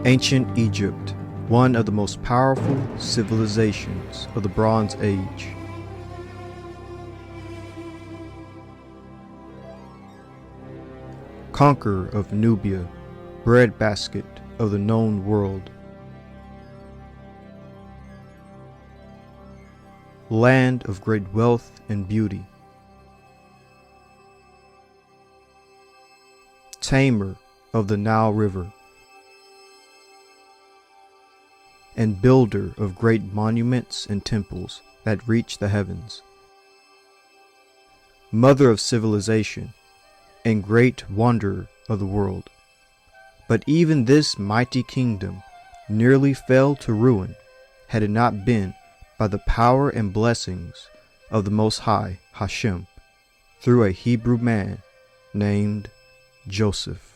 Ancient Egypt, one of the most powerful civilizations of the Bronze Age. Conqueror of Nubia, breadbasket of the known world. Land of great wealth and beauty. Tamer of the Nile River, and builder of great monuments and temples that reach the heavens. Mother of civilization, and great wanderer of the world. But even this mighty kingdom nearly fell to ruin had it not been by the power and blessings of the Most High Hashem through a Hebrew man named Joseph.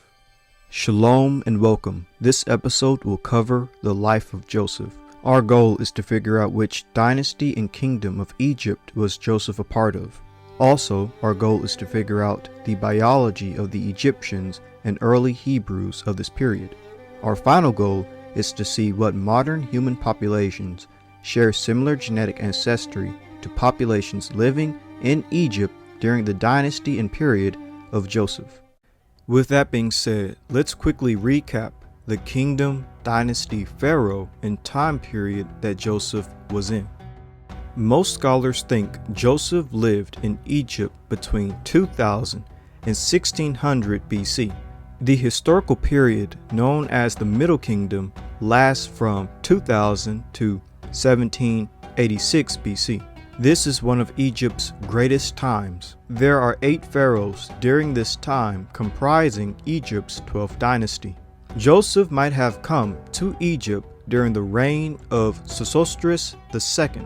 Shalom and welcome. This episode will cover the life of Joseph. Our goal is to figure out which dynasty and kingdom of Egypt was Joseph a part of. Also, our goal is to figure out the biology of the Egyptians and early Hebrews of this period. Our final goal is to see what modern human populations share similar genetic ancestry to populations living in Egypt during the dynasty and period of Joseph. With that being said, let's quickly recap the kingdom, dynasty, pharaoh, and time period that Joseph was in. Most scholars think Joseph lived in Egypt between 2000 and 1600 BC. The historical period, known as the Middle Kingdom, lasts from 2000 to 1786 BC. This is one of Egypt's greatest times. There are 8 pharaohs during this time comprising Egypt's 12th dynasty. Joseph might have come to Egypt during the reign of Sesostris II,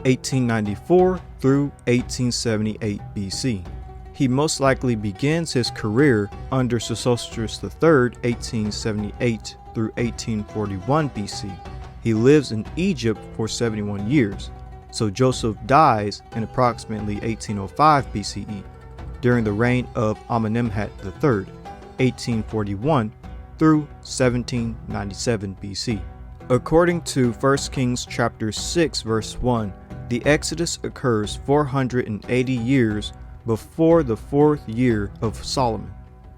1894 through 1878 BC. He most likely begins his career under Sesostris III, 1878 through 1841 BC. He lives in Egypt for 71 years. So Joseph dies in approximately 1805 BCE during the reign of Amenemhat III, 1841 through 1797 BC. According to 1 Kings chapter 6 verse 1, the Exodus occurs 480 years before the 4th year of Solomon.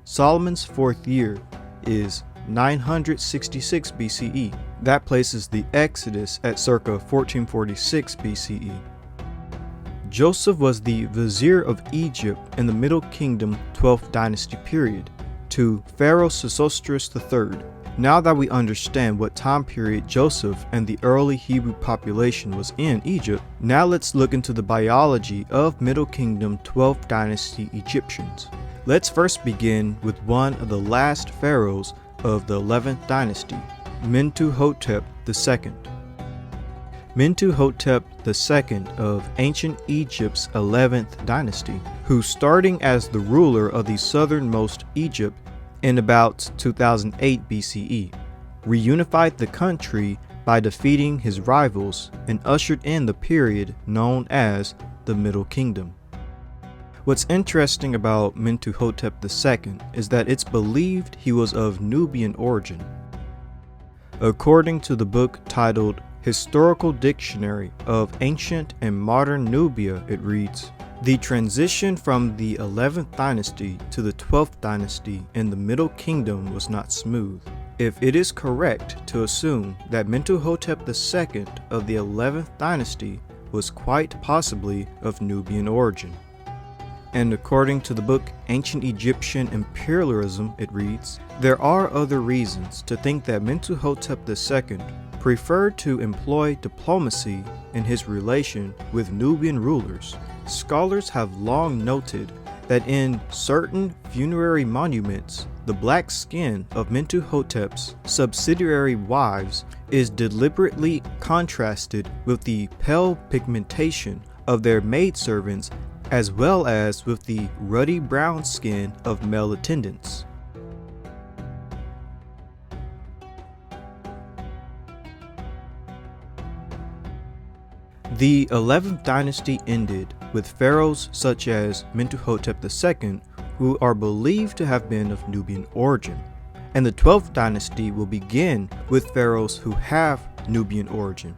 Solomon's 4th year is 966 BCE. That places the Exodus at circa 1446 BCE. Joseph was the vizier of Egypt in the Middle Kingdom 12th dynasty period to Pharaoh Sesostris III. Now that we understand what time period Joseph and the early Hebrew population was in Egypt, now let's look into the biology of Middle Kingdom 12th dynasty Egyptians. Let's first begin with one of the last pharaohs of the 11th dynasty, Mentuhotep II. Mentuhotep II of ancient Egypt's 11th dynasty, who starting as the ruler of the southernmost Egypt in about 2008 BCE, reunified the country by defeating his rivals and ushered in the period known as the Middle Kingdom. What's interesting about Mentuhotep II is that it's believed he was of Nubian origin. According to the book titled Historical Dictionary of Ancient and Modern Nubia, it reads, "The transition from the 11th dynasty to the 12th dynasty in the Middle Kingdom was not smooth. If it is correct to assume that Mentuhotep II of the 11th dynasty was quite possibly of Nubian origin." And according to the book Ancient Egyptian Imperialism, it reads, "There are other reasons to think that Mentuhotep II preferred to employ diplomacy in his relation with Nubian rulers. Scholars have long noted that in certain funerary monuments, the black skin of Mentuhotep's subsidiary wives is deliberately contrasted with the pale pigmentation of their maidservants as well as with the ruddy brown skin of male attendants. The 11th dynasty ended with pharaohs such as Mentuhotep II, who are believed to have been of Nubian origin. And the 12th dynasty will begin with pharaohs who have Nubian origin.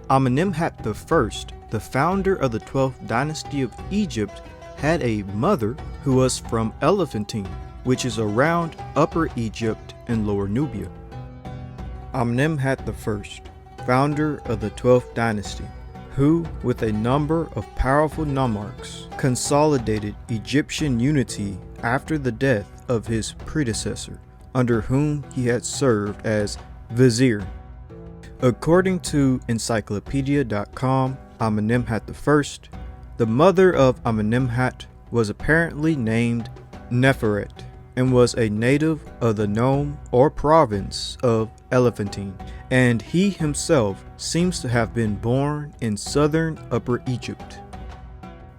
Amenemhat I, the founder of the 12th dynasty of Egypt, had a mother who was from Elephantine, which is around Upper Egypt and Lower Nubia. Amenemhat I, founder of the 12th dynasty, who, with a number of powerful nomarchs, consolidated Egyptian unity after the death of his predecessor, under whom he had served as vizier. According to encyclopedia.com, Amenemhat I, the mother of Amenemhat, was apparently named Neferet and was a native of the nome or province of Elephantine, and he himself seems to have been born in southern Upper Egypt.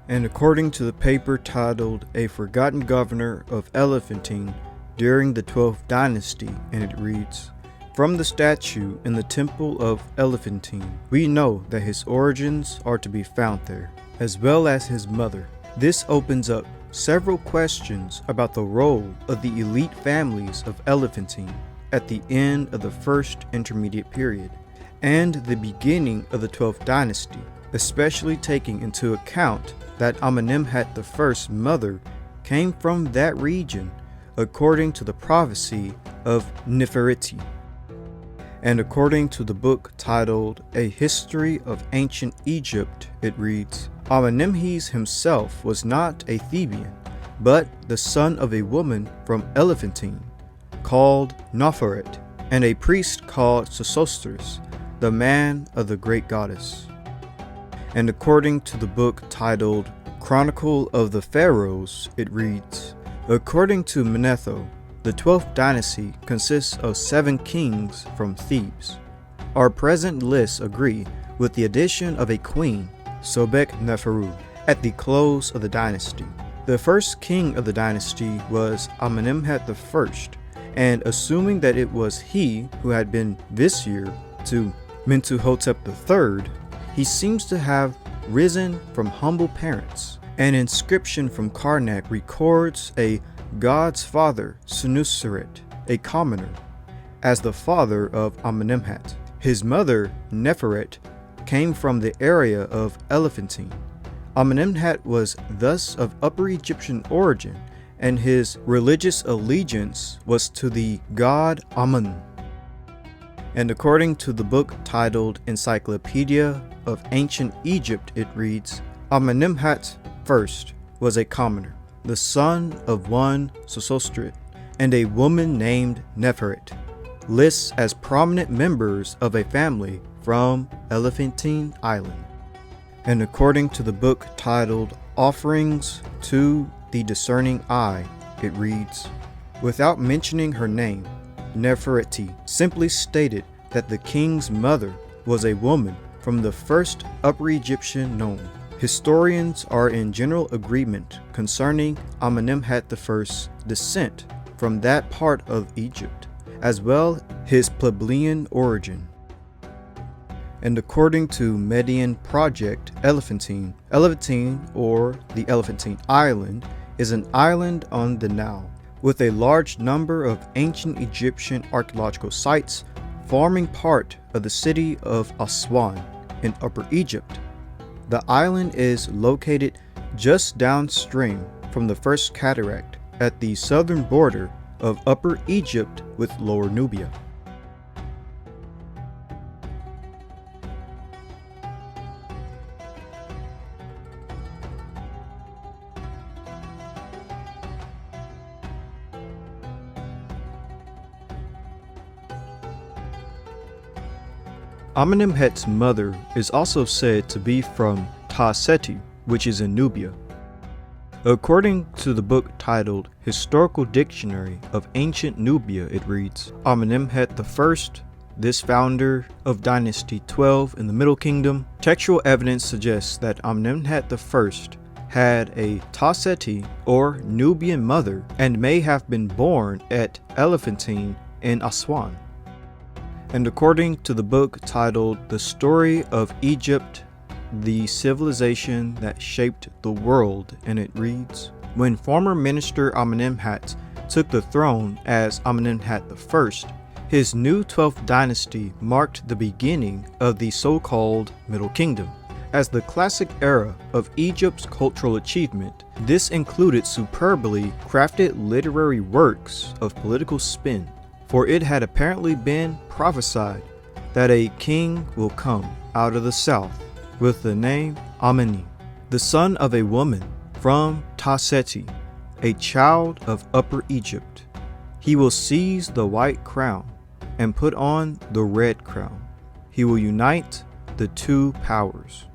And according to the paper titled A Forgotten Governor of Elephantine during the 12th dynasty, and it reads, "From the statue in the temple of Elephantine, we know that his origins are to be found there, as well as his mother. This opens up several questions about the role of the elite families of Elephantine at the end of the first intermediate period and the beginning of the 12th dynasty, especially taking into account that Amenemhat I's mother came from that region according to the prophecy of Nefertiti." And according to the book titled A History of Ancient Egypt, it reads, Amenemhes himself was not a Theban, but the son of a woman from Elephantine, called Noferet, and a priest called Sesostris, the man of the great goddess. And according to the book titled Chronicle of the Pharaohs, it reads, according to Manetho, the 12th dynasty consists of 7 kings from Thebes. Our present lists agree with the addition of a queen, Sobek-Neferu, at the close of the dynasty. The first king of the dynasty was Amenemhat I, and assuming that it was he who had been vizier to Mentuhotep III, he seems to have risen from humble parents. An inscription from Karnak records a God's father, Senuseret, a commoner, as the father of Amenemhat. His mother, Neferet, came from the area of Elephantine. Amenemhat was thus of Upper Egyptian origin, and his religious allegiance was to the god Amun. And according to the book titled Encyclopedia of Ancient Egypt, it reads, Amenemhat I was a commoner, the son of one Sesostris, and a woman named Neferet, lists as prominent members of a family from Elephantine Island. And according to the book titled Offerings to the Discerning Eye, it reads, without mentioning her name, Nefertiti simply stated that the king's mother was a woman from the first Upper Egyptian nome. Historians are in general agreement concerning Amenemhat I's descent from that part of Egypt, as well his plebeian origin. And according to Median Project Elephantine, or the Elephantine Island, is an island on the Nile, with a large number of ancient Egyptian archaeological sites forming part of the city of Aswan in Upper Egypt. The island is located just downstream from the first cataract at the southern border of Upper Egypt with Lower Nubia. Amenemhat's mother is also said to be from Ta-Seti, which is in Nubia. According to the book titled Historical Dictionary of Ancient Nubia, it reads, Amenemhat I, this founder of Dynasty 12 in the Middle Kingdom. Textual evidence suggests that Amenemhat I had a Ta-Seti or Nubian mother and may have been born at Elephantine in Aswan. And according to the book titled The Story of Egypt, the Civilization That Shaped the World, and it reads, when former minister Amenemhat took the throne as Amenemhat I, his new 12th dynasty marked the beginning of the so-called Middle Kingdom. As the classic era of Egypt's cultural achievement, this included superbly crafted literary works of political spin, for it had apparently been prophesied that a king will come out of the south with the name Ameni, the son of a woman from Taseti, a child of Upper Egypt. He will seize the white crown and put on the red crown. He will unite the two powers.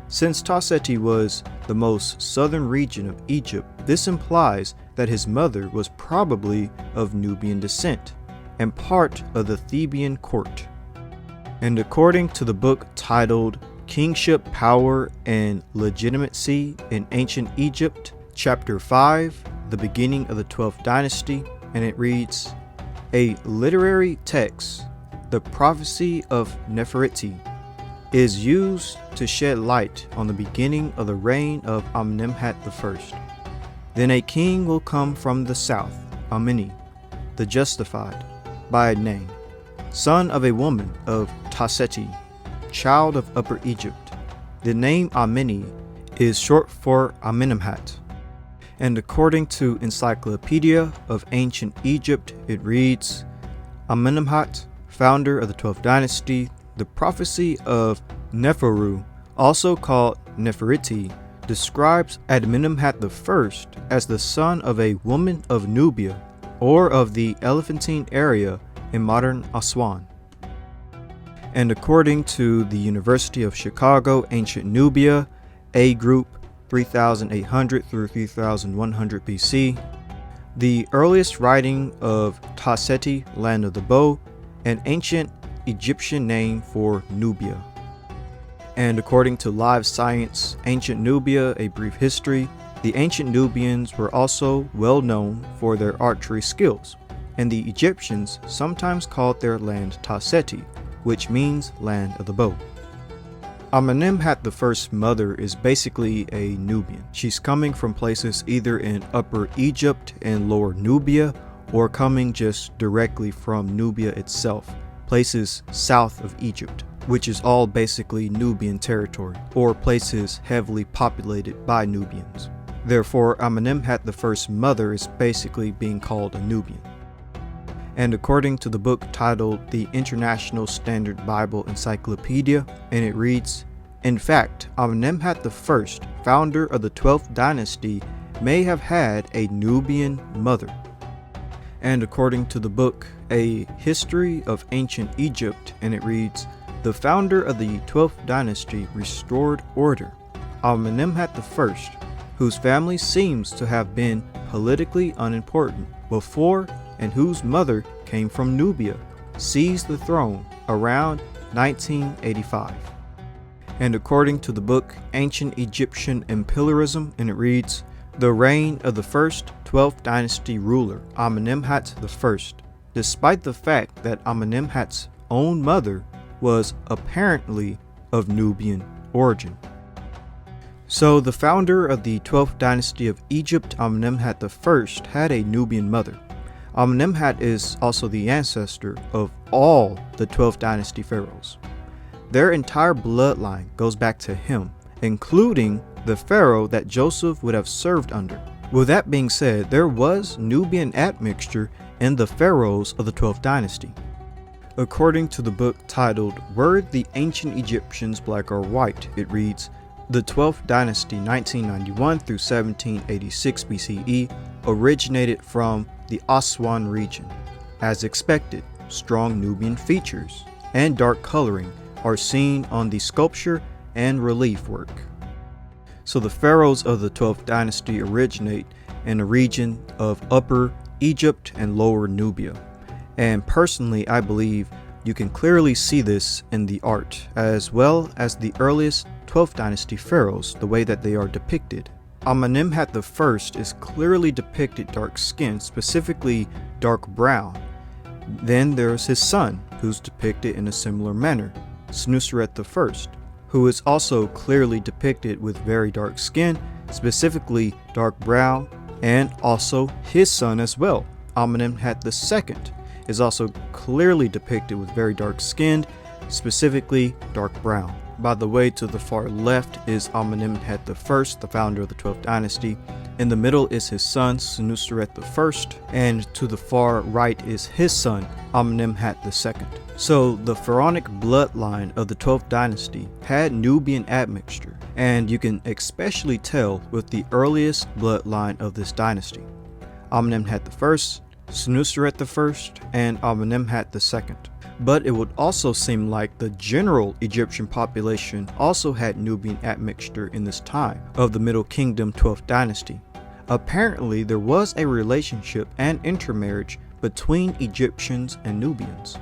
Since Taseti was the most southern region of Egypt, this implies that his mother was probably of Nubian descent and part of the Theban court. And according to the book titled Kingship, Power, and Legitimacy in Ancient Egypt, Chapter 5, The Beginning of the 12th Dynasty, and it reads, a literary text, the prophecy of Nefertiti, is used to shed light on the beginning of the reign of Amenemhat I. Then a king will come from the south, Ameni, the justified, by name, son of a woman of Taseti, child of Upper Egypt. The name Ameni is short for Amenemhat. And according to Encyclopedia of Ancient Egypt, it reads, Amenemhat, founder of the 12th dynasty, the prophecy of Neferu, also called Nefertiti, describes Amenemhat I as the son of a woman of Nubia, or of the Levantine area in modern Aswan. And according to the University of Chicago, Ancient Nubia, A group 3800 through 3100 BC, the earliest writing of Taseti, land of the bow, an ancient Egyptian name for Nubia. And according to Live Science, Ancient Nubia, A Brief History, the ancient Nubians were also well known for their archery skills, and the Egyptians sometimes called their land Taseti, which means land of the bow. Amenemhat I's mother is basically a Nubian. She's coming from places either in Upper Egypt and Lower Nubia, or coming just directly from Nubia itself, places south of Egypt, which is all basically Nubian territory, or places heavily populated by Nubians. Therefore, Amenemhat I's mother is basically being called a Nubian. And according to the book titled The International Standard Bible Encyclopedia, and it reads, in fact, Amenemhat I, founder of the 12th dynasty, may have had a Nubian mother. And according to the book A History of Ancient Egypt, and it reads, the founder of the 12th dynasty restored order. Amenemhat I, whose family seems to have been politically unimportant before and whose mother came from Nubia, seized the throne around 1985. And according to the book Ancient Egyptian Imperialism, and it reads, the reign of the first 12th dynasty ruler, Amenemhat I, despite the fact that Amenemhat's own mother was apparently of Nubian origin. So the founder of the 12th dynasty of Egypt, Amenemhat I, had a Nubian mother. Amenemhat is also the ancestor of all the 12th dynasty pharaohs. Their entire bloodline goes back to him, including the pharaoh that Joseph would have served under. With that being said, there was Nubian admixture in the pharaohs of the 12th dynasty. According to the book titled Were the Ancient Egyptians Black or White, it reads, the 12th dynasty 1991 through 1786 BCE originated from the Aswan region. As expected, strong Nubian features and dark coloring are seen on the sculpture and relief work. So the pharaohs of the 12th dynasty originate in the region of Upper Egypt and Lower Nubia. And personally, I believe you can clearly see this in the art, as well as the earliest 12th dynasty pharaohs, the way that they are depicted. Amenemhat I is clearly depicted dark-skinned, specifically dark brown. Then there's his son, who's depicted in a similar manner, Senusret I, who is also clearly depicted with very dark skin, specifically dark brown, and also his son as well, Amenemhat II is also clearly depicted with very dark skinned, specifically dark brown. By the way, to the far left is Amenemhat I, the founder of the 12th dynasty. In the middle is his son, Senuseret I, and to the far right is his son, Amenemhat II. So the pharaonic bloodline of the 12th dynasty had Nubian admixture, and you can especially tell with the earliest bloodline of this dynasty, Amenemhat I, Senuseret I, and Amenemhat II. But it would also seem like the general Egyptian population also had Nubian admixture in this time of the Middle Kingdom 12th dynasty. Apparently, there was a relationship and intermarriage between Egyptians and Nubians.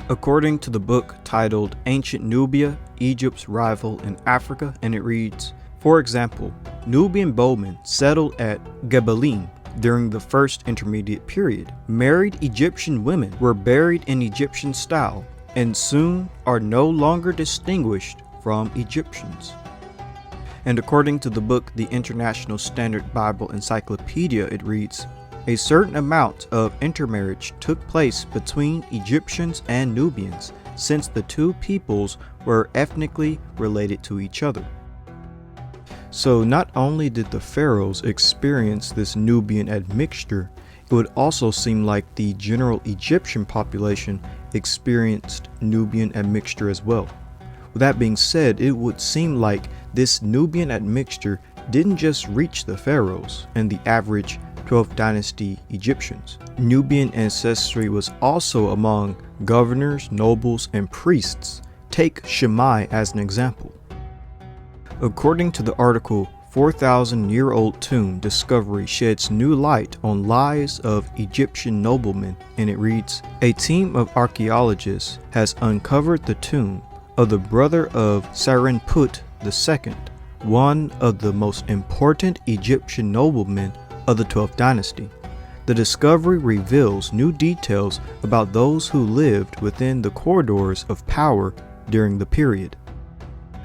According to the book titled Ancient Nubia, Egypt's Rival in Africa, and it reads, for example, Nubian bowmen settled at Gebalim during the first intermediate period. Married Egyptian women were buried in Egyptian style and soon are no longer distinguished from Egyptians. And according to the book The International Standard Bible Encyclopedia, it reads, a certain amount of intermarriage took place between Egyptians and Nubians, since the two peoples were ethnically related to each other. So not only did the pharaohs experience this Nubian admixture, it would also seem like the general Egyptian population experienced Nubian admixture as well. With that being said, it would seem like this Nubian admixture didn't just reach the pharaohs and the average 12th dynasty Egyptians. Nubian ancestry was also among governors, nobles, and priests. Take Shammai as an example. According to the article 4,000-Year-Old Tomb Discovery Sheds New Light on Lies of Egyptian Noblemen, and it reads, a team of archaeologists has uncovered the tomb of the brother of Serenput II, one of the most important Egyptian noblemen of the 12th dynasty. The discovery reveals new details about those who lived within the corridors of power during the period.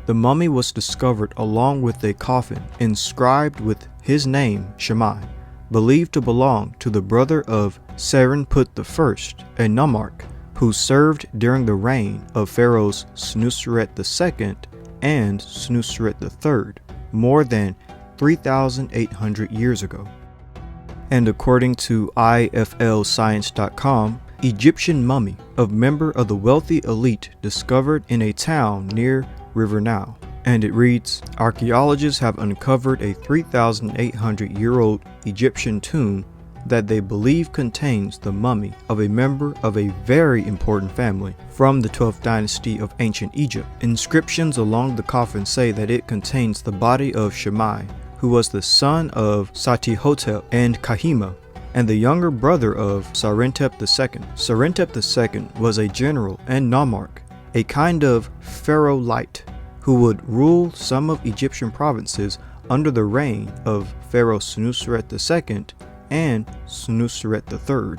The mummy was discovered along with a coffin inscribed with his name, Shammai, believed to belong to the brother of Serenput I, a nomarch who served during the reign of Pharaohs Senuseret II and Senuseret III, more than 3,800 years ago. And according to iflscience.com, Egyptian mummy of member of the wealthy elite discovered in a town near River Nile. And it reads, archaeologists have uncovered a 3,800-year-old Egyptian tomb that they believe contains the mummy of a member of a very important family from the 12th dynasty of ancient Egypt. Inscriptions along the coffin say that it contains the body of Shammai, who was the son of Satihotep and Kahima, and the younger brother of Sarentep II. Sarentep II was a general and nomarch, a kind of pharaoh-lite, who would rule some of Egyptian provinces under the reign of Pharaoh Senuseret II and Senuseret III.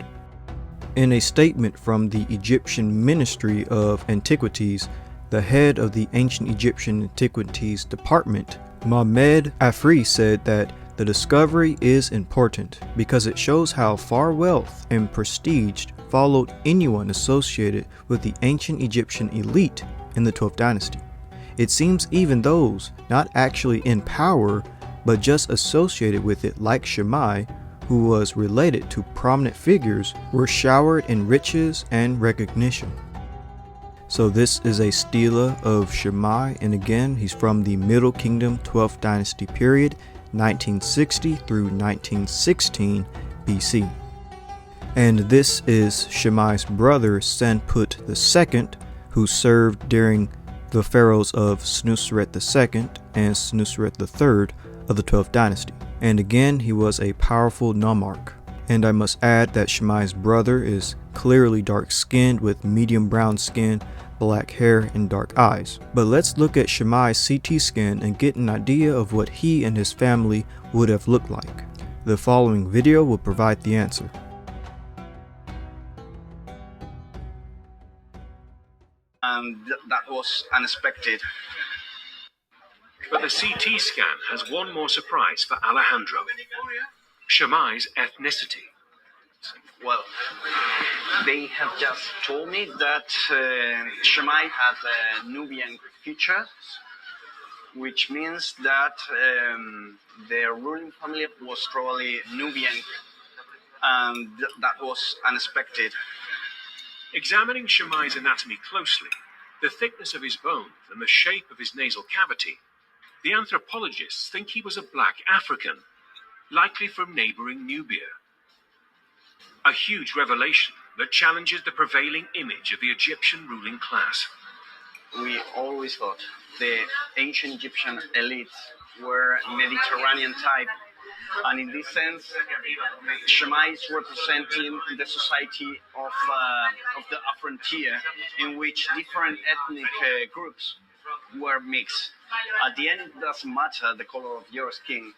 In a statement from the Egyptian Ministry of Antiquities, the head of the Ancient Egyptian Antiquities Department, Mahmed Afri, said that the discovery is important because it shows how far wealth and prestige followed anyone associated with the ancient Egyptian elite in the 12th dynasty. It seems even those not actually in power but just associated with it, like Shammai, who was related to prominent figures, were showered in riches and recognition. So this is a stela of Shammai, and again, he's from the Middle Kingdom 12th dynasty period, 1960 through 1916 BC. And this is Shammai's brother Senput II, who served during the pharaohs of Senuseret II and Senuseret III of the 12th dynasty. And again, he was a powerful nomarch. And I must add that Shammai's brother is clearly dark-skinned with medium brown skin, black hair, and dark eyes. But let's look at Shammai's CT scan and get an idea of what he and his family would have looked like. The following video will provide the answer. And that was unexpected. But the CT scan has one more surprise for Alejandro: Shammai's ethnicity. Well, they have just told me that Shemai had a Nubian feature, which means that their ruling family was probably Nubian, and that was unexpected. Examining Shemai's anatomy closely, the thickness of his bones and the shape of his nasal cavity, the anthropologists think he was a black African, likely from neighboring Nubia. A huge revelation that challenges the prevailing image of the Egyptian ruling class. We always thought the ancient Egyptian elites were Mediterranean type, and in this sense, Shemai is representing the society of the frontier, in which different ethnic groups were mixed. At the end, it doesn't matter the color of your skin.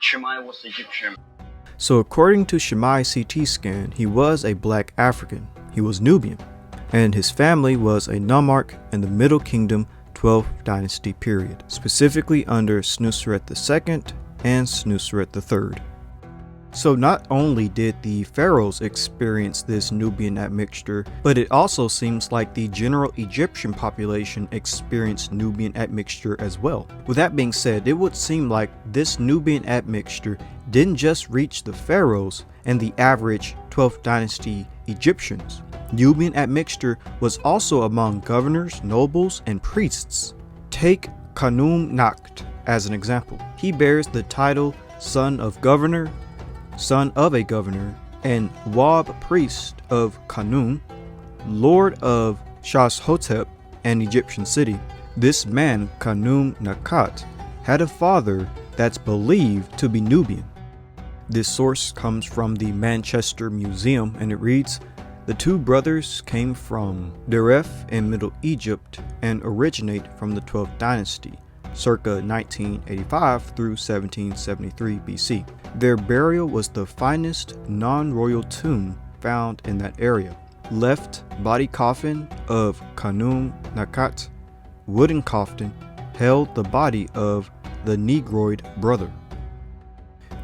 Shemai was Egyptian. So according to Shemai's CT scan, he was a black African. He was Nubian, and his family was a nomarch in the Middle Kingdom 12th dynasty period, specifically under Senuseret II and Senuseret III. So not only did the pharaohs experience this Nubian admixture, but it also seems like the general Egyptian population experienced Nubian admixture as well. With that being said, it would seem like this Nubian admixture didn't just reach the pharaohs and the average 12th dynasty Egyptians. Nubian admixture was also among governors, nobles, and priests. Take Khnum Nakht as an example. He bears the title son of governor, son of a governor, and Wab priest of Khnum, lord of Shashhotep, an Egyptian city. This man, Khnum Nakht, had a father that's believed to be Nubian. This source comes from the Manchester Museum, and it reads, "The two brothers came from Deref in Middle Egypt and originate from the 12th dynasty, circa 1985 through 1773 BC. Their burial was the finest non-royal tomb found in that area. Left body coffin of Khnum Nakht, wooden coffin, held the body of the Negroid brother.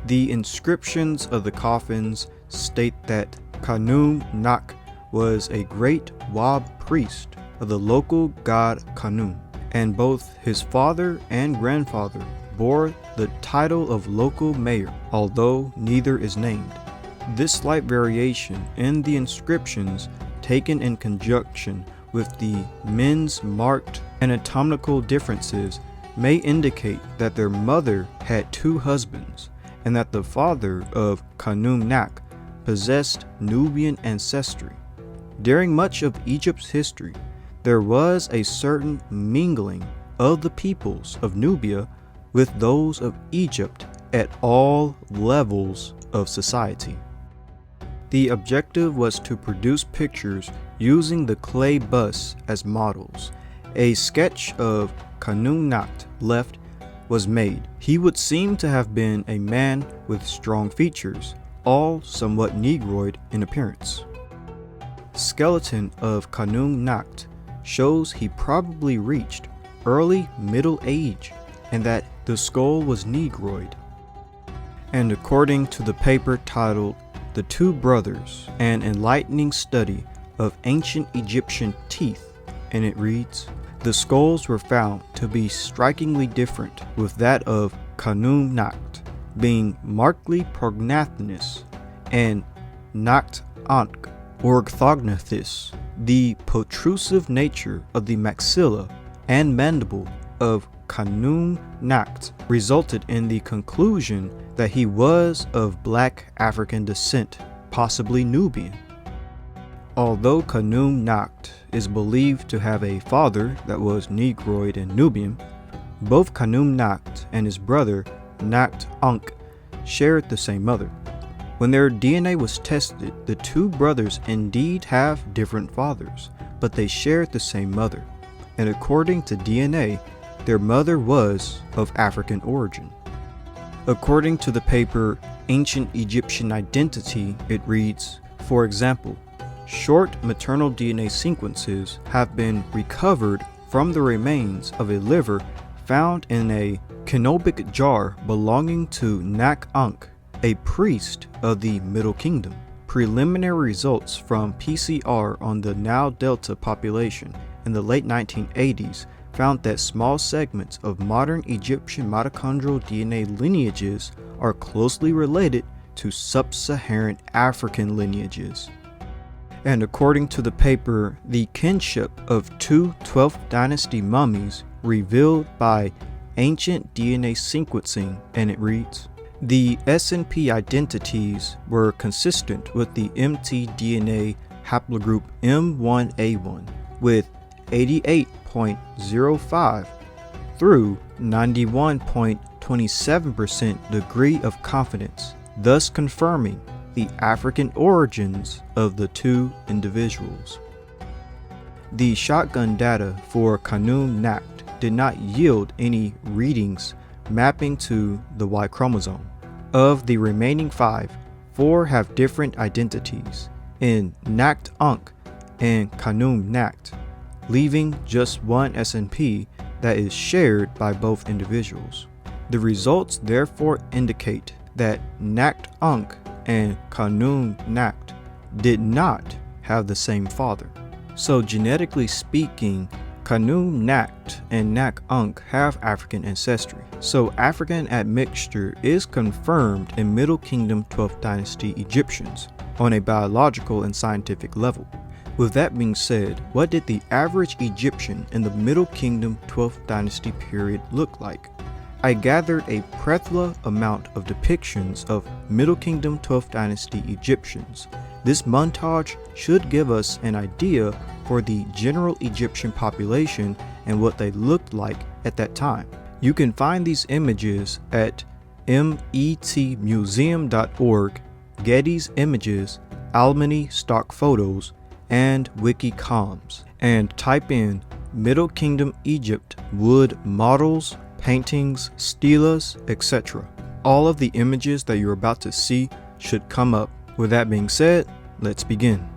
The inscriptions of the coffins state that Khnum Nakht was a great Wab priest of the local god Khnum, and both his father and grandfather bore the title of local mayor, although neither is named. This slight variation in the inscriptions, taken in conjunction with the men's marked anatomical differences, may indicate that their mother had two husbands, and that the father of Khnum Nakht possessed Nubian ancestry. During much of Egypt's history, there was a certain mingling of the peoples of Nubia with those of Egypt at all levels of society. The objective was to produce pictures using the clay busts as models. A sketch of Khnum Nakht left was made. He would seem to have been a man with strong features, all somewhat negroid in appearance. Skeleton of Khnum Nakht shows he probably reached early middle age and that the skull was negroid. And according to the paper titled The Two Brothers, an enlightening study of ancient Egyptian teeth, and it reads, the skulls were found to be strikingly different, with that of Khnum Nakht being markedly prognathnous and Nakht Ankh orthognathes. The protrusive nature of the maxilla and mandible of Khnum Nakht resulted in the conclusion that he was of black African descent, possibly Nubian. Although Khnum Nakht is believed to have a father that was negroid and Nubian, both Khnum Nakht and his brother Nakht Ankh shared the same mother. When their DNA was tested, the two brothers indeed have different fathers, but they shared the same mother, and according to DNA, their mother was of African origin. According to the paper Ancient Egyptian Identity, it reads, for example, short maternal DNA sequences have been recovered from the remains of a liver found in a canopic jar belonging to Nakht Ankh, a priest of the Middle Kingdom. Preliminary results from PCR on the Nile Delta population in the late 1980s found that small segments of modern Egyptian mitochondrial DNA lineages are closely related to sub-Saharan African lineages. And according to the paper, the kinship of two 12th Dynasty mummies revealed by ancient DNA sequencing, and it reads, the SNP identities were consistent with the mtDNA haplogroup M1A1 with 88.05 through 91.27% degree of confidence, thus confirming the African origins of the two individuals. The shotgun data for Khanum Nakht did not yield any readings mapping to the Y chromosome. Of the remaining 5, 4 have different identities in Nakht Ankh and Khanum Nakht, leaving just one SNP that is shared by both individuals. The results therefore indicate that Nakht Ankh and Khanum Nakht did not have the same father. So genetically speaking, Khanum Nakht and Nakht Ankh have African ancestry. So African admixture is confirmed in Middle Kingdom 12th Dynasty Egyptians on a biological and scientific level. With that being said, what did the average Egyptian in the Middle Kingdom 12th Dynasty period look like? I gathered a plethora amount of depictions of Middle Kingdom 12th Dynasty Egyptians. This montage should give us an idea for the general Egyptian population and what they looked like at that time. You can find these images at metmuseum.org, Getty's Images, Almany Stock Photos, and Wikicoms, and type in Middle Kingdom Egypt wood models, paintings, stelas, etc. All of the images that you're about to see should come up. With that being said, let's begin.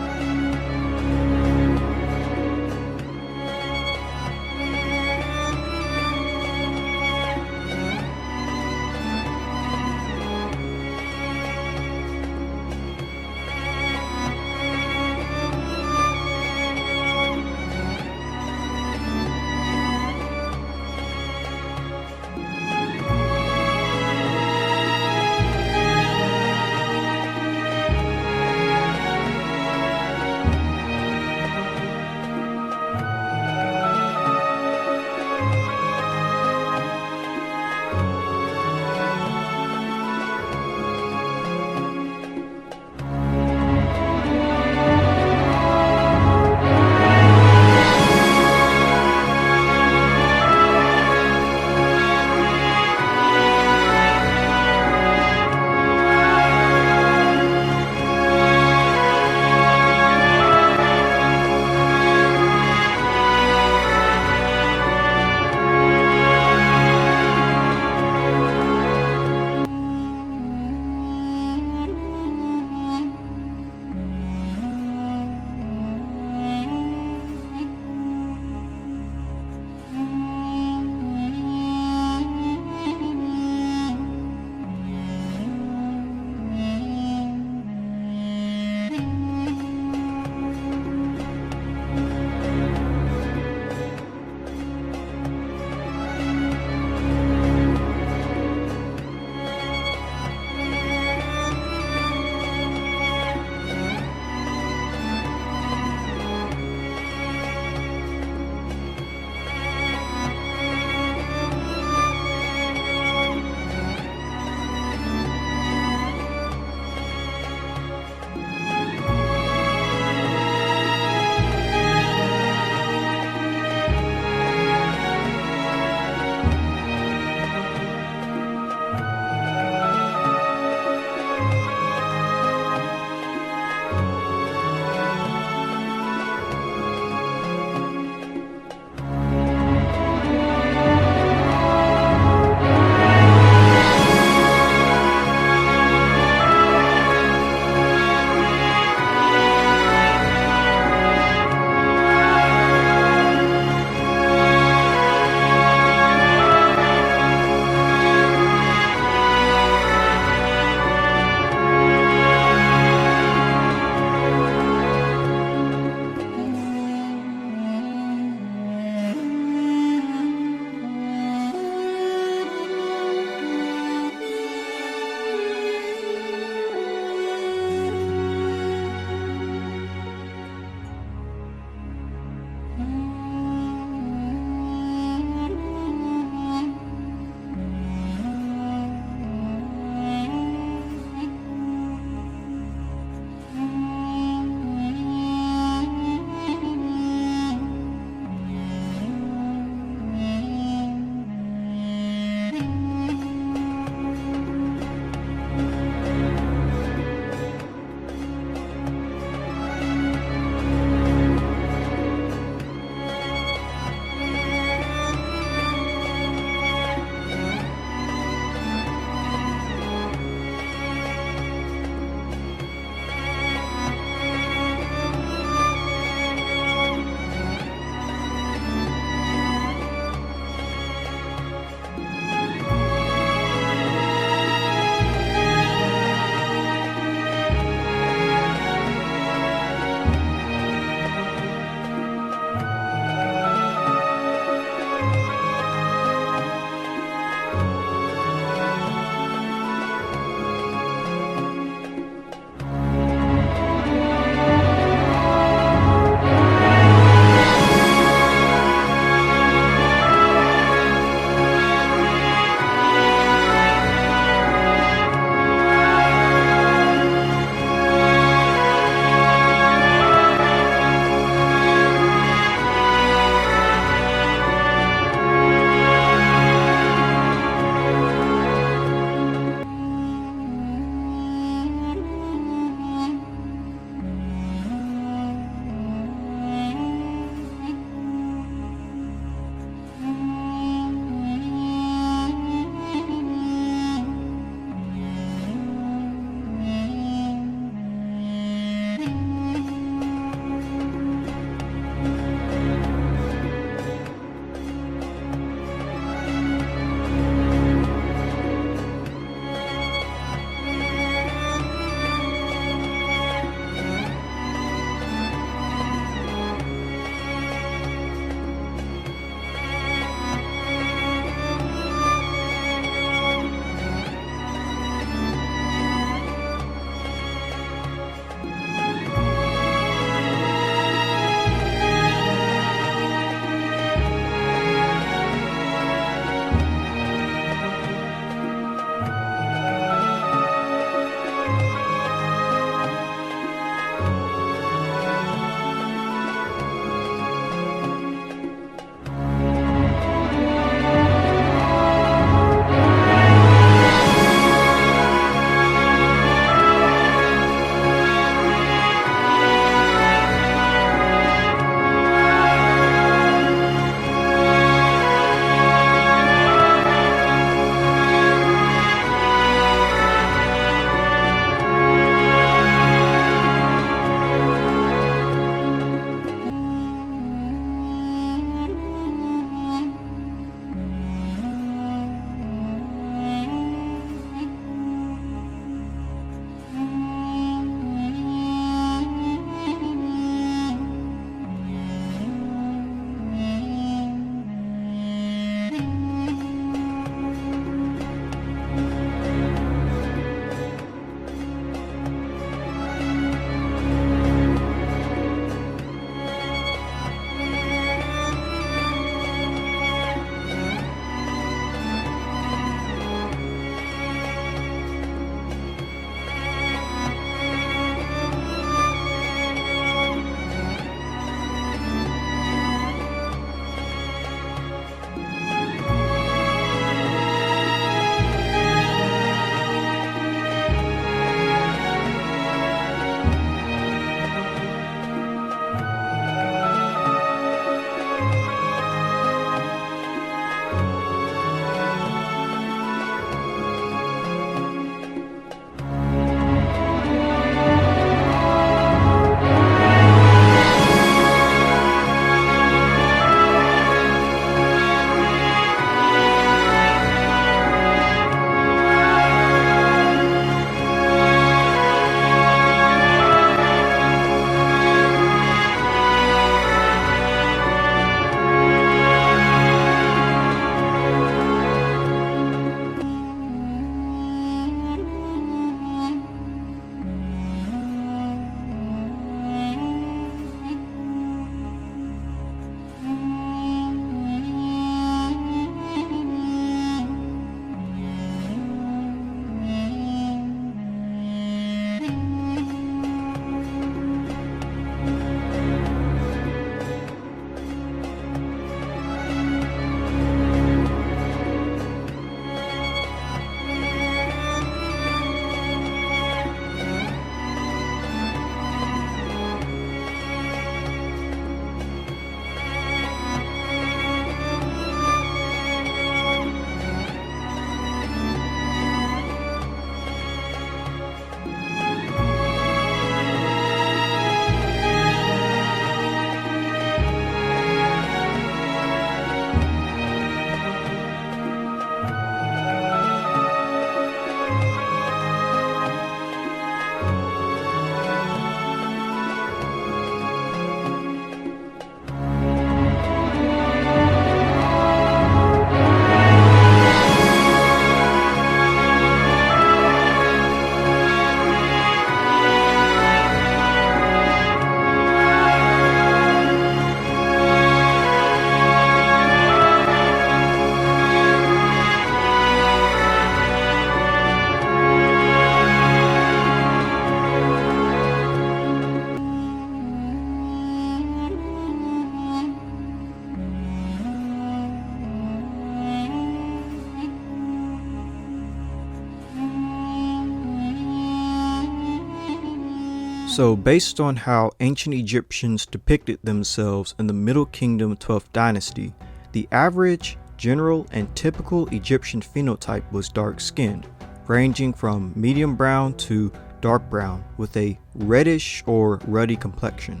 So based on how ancient Egyptians depicted themselves in the Middle Kingdom 12th dynasty, the average, general, and typical Egyptian phenotype was dark-skinned, ranging from medium brown to dark brown with a reddish or ruddy complexion.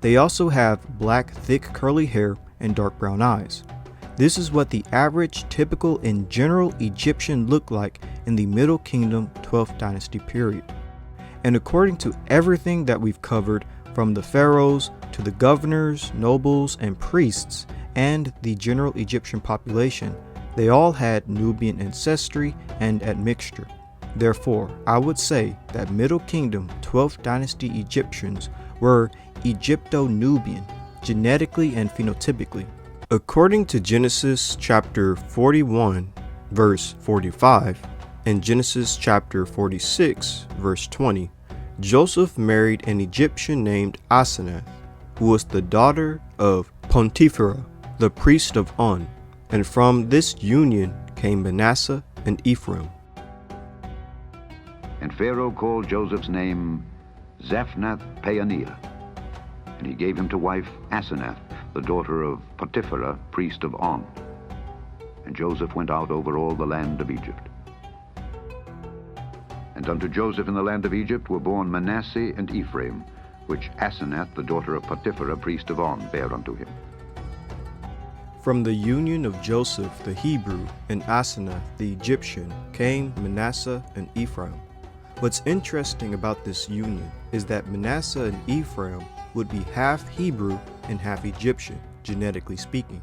They also have black, thick, curly hair and dark brown eyes. This is what the average, typical, and general Egyptian looked like in the Middle Kingdom 12th dynasty period. And according to everything that we've covered, from the pharaohs to the governors, nobles, and priests, and the general Egyptian population, they all had Nubian ancestry and admixture. Therefore, I would say that Middle Kingdom 12th dynasty Egyptians were Egypto-Nubian, genetically and phenotypically. According to Genesis chapter 41, verse 45, and Genesis chapter 46, verse 20, Joseph married an Egyptian named Asenath, who was the daughter of Potiphar, the priest of On, and from this union came Manasseh and Ephraim. And Pharaoh called Joseph's name Zaphnath-Paaneah, and he gave him to wife Asenath, the daughter of Potiphar, priest of On. And Joseph went out over all the land of Egypt. And unto Joseph in the land of Egypt were born Manasseh and Ephraim, which Asenath, the daughter of Potiphar, priest of On, bare unto him. From the union of Joseph the Hebrew and Asenath the Egyptian came Manasseh and Ephraim. What's interesting about this union is that Manasseh and Ephraim would be half Hebrew and half Egyptian, genetically speaking.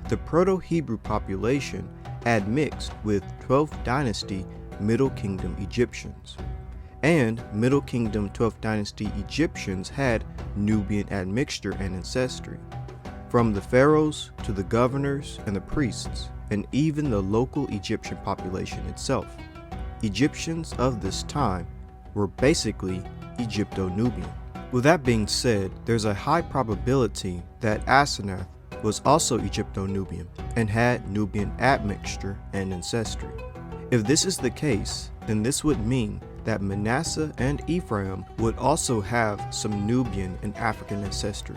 The Proto-Hebrew population admixed with 12th dynasty Middle Kingdom Egyptians. And Middle Kingdom 12th dynasty Egyptians had Nubian admixture and ancestry. From the pharaohs to the governors and the priests, and even the local Egyptian population itself. Egyptians of this time were basically Egypto-Nubian. With that being said, there's a high probability that Asenath was also Egypto-Nubian and had Nubian admixture and ancestry. If this is the case, then this would mean that Manasseh and Ephraim would also have some Nubian and African ancestry.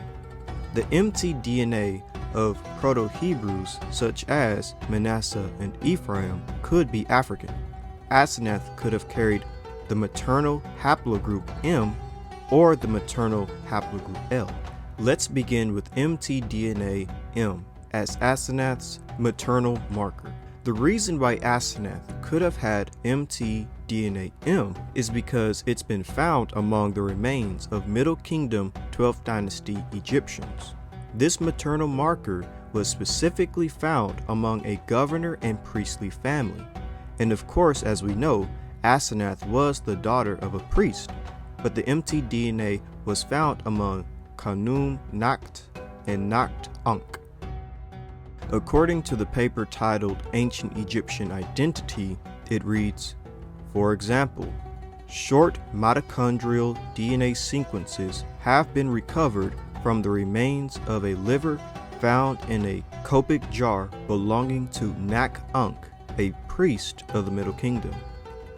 The mtDNA of Proto-Hebrews, such as Manasseh and Ephraim, could be African. Asenath could have carried the maternal haplogroup M or the maternal haplogroup L. Let's begin with mtDNA M as Asenath's maternal marker. The reason why Asenath could have had mtDNA M is because it's been found among the remains of Middle Kingdom 12th dynasty Egyptians. This maternal marker was specifically found among a governor and priestly family. And of course, as we know, Asenath was the daughter of a priest, but the mtDNA was found among Khnum Nakht and Nakht Ankh. According to the paper titled Ancient Egyptian Identity, it reads, for example, short mitochondrial DNA sequences have been recovered from the remains of a liver found in a Copic jar belonging to Nakht Ankh, a priest of the Middle Kingdom.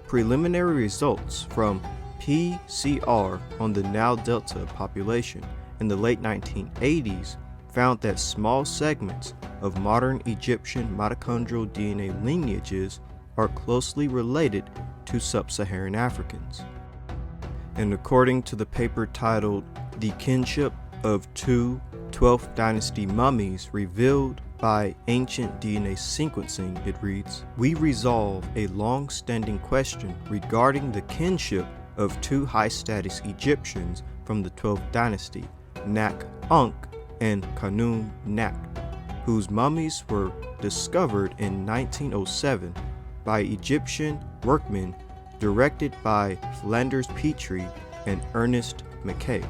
Preliminary results from PCR on the Nile Delta population in the late 1980s found that small segments of modern Egyptian mitochondrial DNA lineages are closely related to sub-Saharan Africans. And according to the paper titled The Kinship of Two 12th Dynasty Mummies Revealed by Ancient DNA Sequencing, it reads, we resolve a long-standing question regarding the kinship of two high-status Egyptians from the 12th dynasty, Nakht Ankh and Khnum Nakht, whose mummies were discovered in 1907 by Egyptian workmen directed by Flanders Petrie and Ernest Mackay.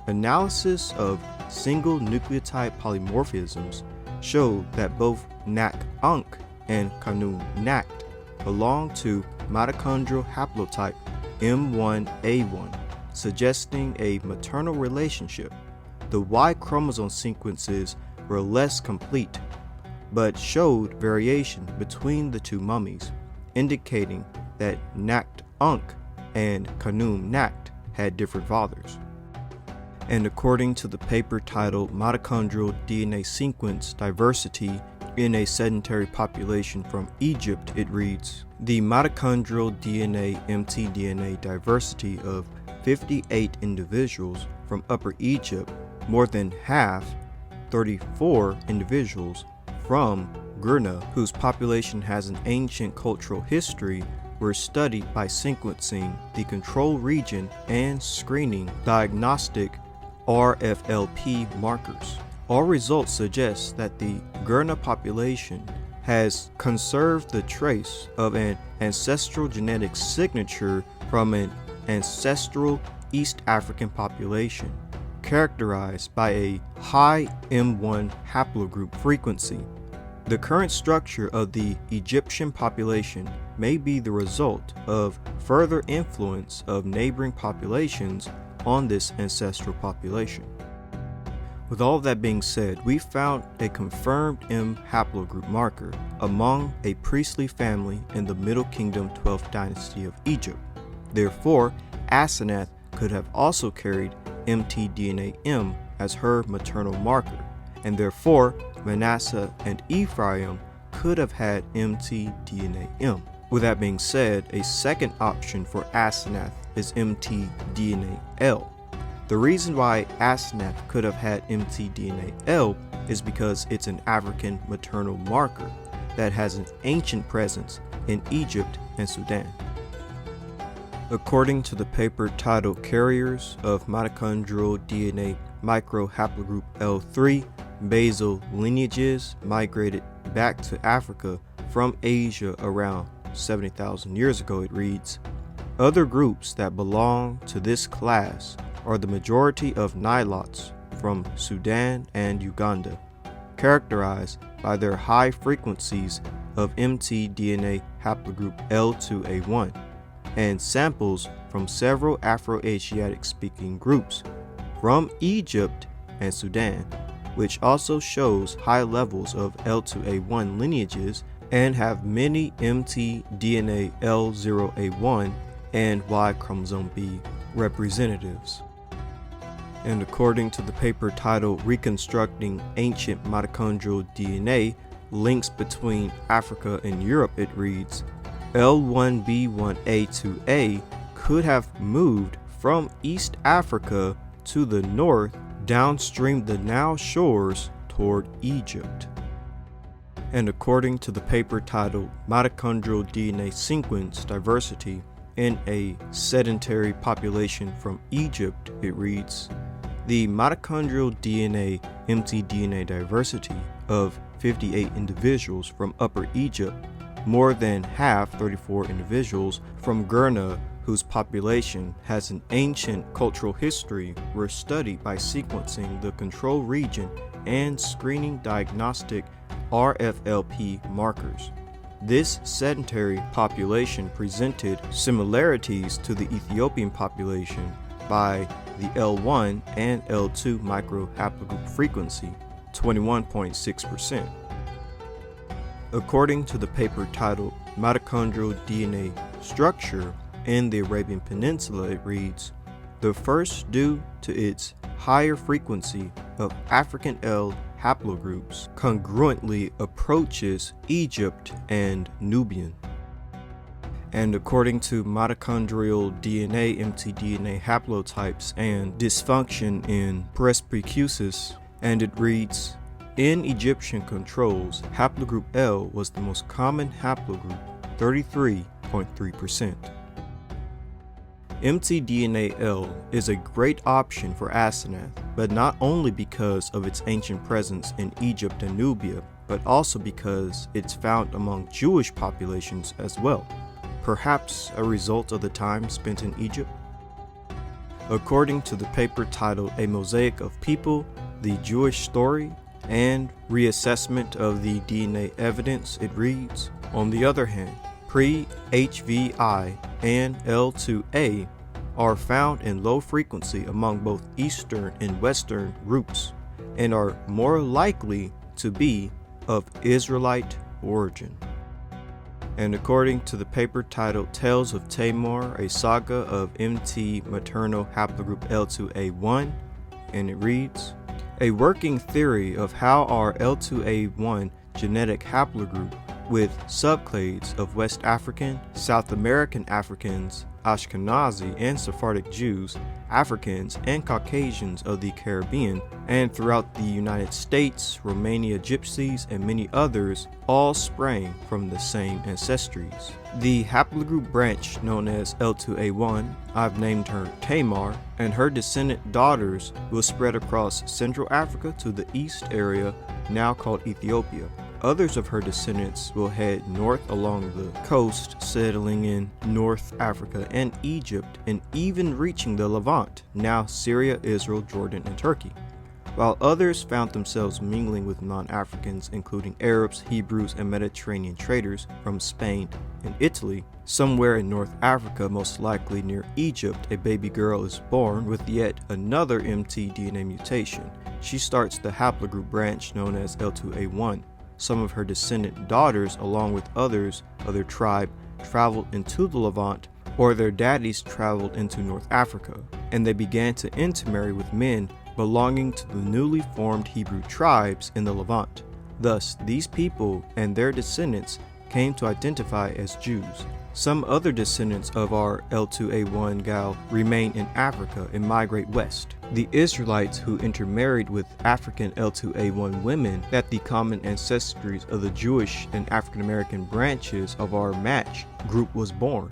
Analysis of single nucleotide polymorphisms showed that both Nakht Ankh and Khnum Nakht belong to mitochondrial haplotype M1A1, suggesting a maternal relationship. The Y chromosome sequences were less complete, but showed variation between the two mummies, indicating that Nakht Ankh and Khnum Nakht had different fathers. And according to the paper titled Mitochondrial DNA Sequence Diversity in a Sedentary Population from Egypt, it reads, the mitochondrial DNA mtDNA diversity of 58 individuals from Upper Egypt, more than half, 34 individuals from Gurna, whose population has an ancient cultural history, were studied by sequencing the control region and screening diagnostic RFLP markers. All results suggest that the Gurna population has conserved the trace of an ancestral genetic signature from an ancestral East African population, characterized by a high M1 haplogroup frequency. The current structure of the Egyptian population may be the result of further influence of neighboring populations on this ancestral population. With all of that being said, we found a confirmed M haplogroup marker among a priestly family in the Middle Kingdom 12th dynasty of Egypt. Therefore, Asenath could have also carried mtDNA-M as her maternal marker, and therefore Manasseh and Ephraim could have had mtDNA-M. With that being said, a second option for Asenath is mtDNA-L. The reason why Asenath could have had mtDNA-L is because it's an African maternal marker that has an ancient presence in Egypt and Sudan. According to the paper titled Carriers of Mitochondrial DNA Microhaplogroup L3, basal lineages migrated back to Africa from Asia around 70,000 years ago, it reads, other groups that belong to this class are the majority of Nilots from Sudan and Uganda, characterized by their high frequencies of mtDNA haplogroup L2A1, and samples from several Afro-Asiatic speaking groups from Egypt and Sudan, which also shows high levels of L2A1 lineages and have many mtDNA L0A1 and Y chromosome B representatives. And according to the paper titled Reconstructing Ancient Mitochondrial DNA, Links Between Africa and Europe, it reads, L1B1A2A could have moved from East Africa to the north downstream the Nile shores toward Egypt. And according to the paper titled Mitochondrial DNA Sequence Diversity in a Sedentary Population from Egypt, it reads, the mitochondrial DNA mtDNA diversity of 58 individuals from Upper Egypt, more than half, 34 individuals from Gurna, whose population has an ancient cultural history, were studied by sequencing the control region and screening diagnostic RFLP markers. This sedentary population presented similarities to the Ethiopian population by the L1 and L2 microhaplogroup frequency, 21.6%. According to the paper titled Mitochondrial DNA Structure in the Arabian Peninsula, it reads, the first due to its higher frequency of African L haplogroups congruently approaches Egypt and Nubian. And according to mitochondrial DNA mtDNA haplotypes and dysfunction in presbycusis, and it reads, in Egyptian controls, haplogroup L was the most common haplogroup, 33.3%. mtDNA-L is a great option for Asenath, but not only because of its ancient presence in Egypt and Nubia, but also because it's found among Jewish populations as well, perhaps a result of the time spent in Egypt. According to the paper titled A Mosaic of People, the Jewish Story, and Reassessment of the DNA Evidence, it reads, on the other hand, pre-HVI and L2A are found in low frequency among both Eastern and Western groups, and are more likely to be of Israelite origin. And according to the paper titled Tales of Tamar, a saga of MT maternal haplogroup L2A1, and it reads, a working theory of how our L2A1 genetic haplogroup with subclades of West African, South American Africans, Ashkenazi and Sephardic Jews, Africans and Caucasians of the Caribbean, and throughout the United States, Romania Gypsies, and many others, all sprang from the same ancestries. The haplogroup branch known as L2A1, I've named her Tamar, and her descendant daughters will spread across Central Africa to the east area, now called Ethiopia. Others of her descendants will head north along the coast, settling in North Africa and Egypt, and even reaching the Levant, now Syria, Israel, Jordan, and Turkey. While others found themselves mingling with non-Africans, including Arabs, Hebrews, and Mediterranean traders from Spain and Italy, somewhere in North Africa, most likely near Egypt, a baby girl is born with yet another mtDNA mutation. She starts the haplogroup branch known as L2A1. Some of her descendant daughters, along with others of their tribe, traveled into the Levant, or their daddies traveled into North Africa, and they began to intermarry with men belonging to the newly formed Hebrew tribes in the Levant. Thus, these people and their descendants came to identify as Jews. Some other descendants of our L2A1 gal remain in Africa and migrate west. The Israelites who intermarried with African L2A1 women at the common ancestries of the Jewish and African American branches of our match group was born.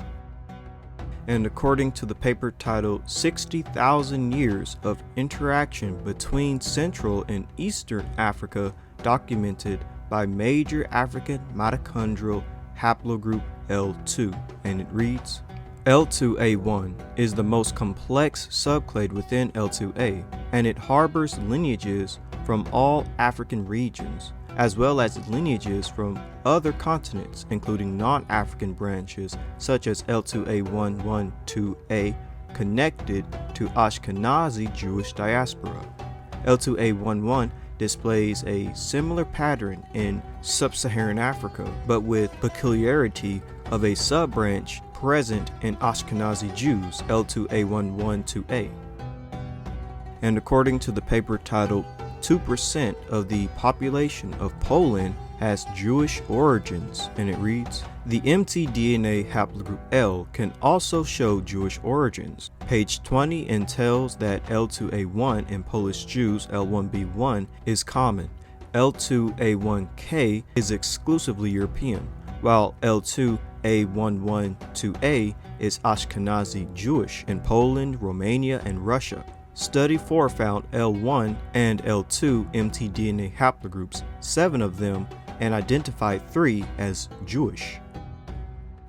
And according to the paper titled 60,000 Years of Interaction Between Central and Eastern Africa documented by major African mitochondrial haplogroup L2, and it reads, L2A1 is the most complex subclade within L2A, and it harbors lineages from all African regions, as well as lineages from other continents, including non-African branches such as L2A112A connected to Ashkenazi Jewish diaspora. L2A11 displays a similar pattern in sub-Saharan Africa, but with peculiarity of a sub-branch present in Ashkenazi Jews, L2A112A. And according to the paper titled 2% of the population of Poland has Jewish origins, and it reads, the mtDNA haplogroup L can also show Jewish origins. Page 20 entails that L2A1 in Polish Jews L1B1 is common. L2A1K is exclusively European, while L2A112A is Ashkenazi Jewish in Poland, Romania, and Russia. Study 4 found L1 and L2 mtDNA haplogroups, 7 of them, and identified 3 as Jewish.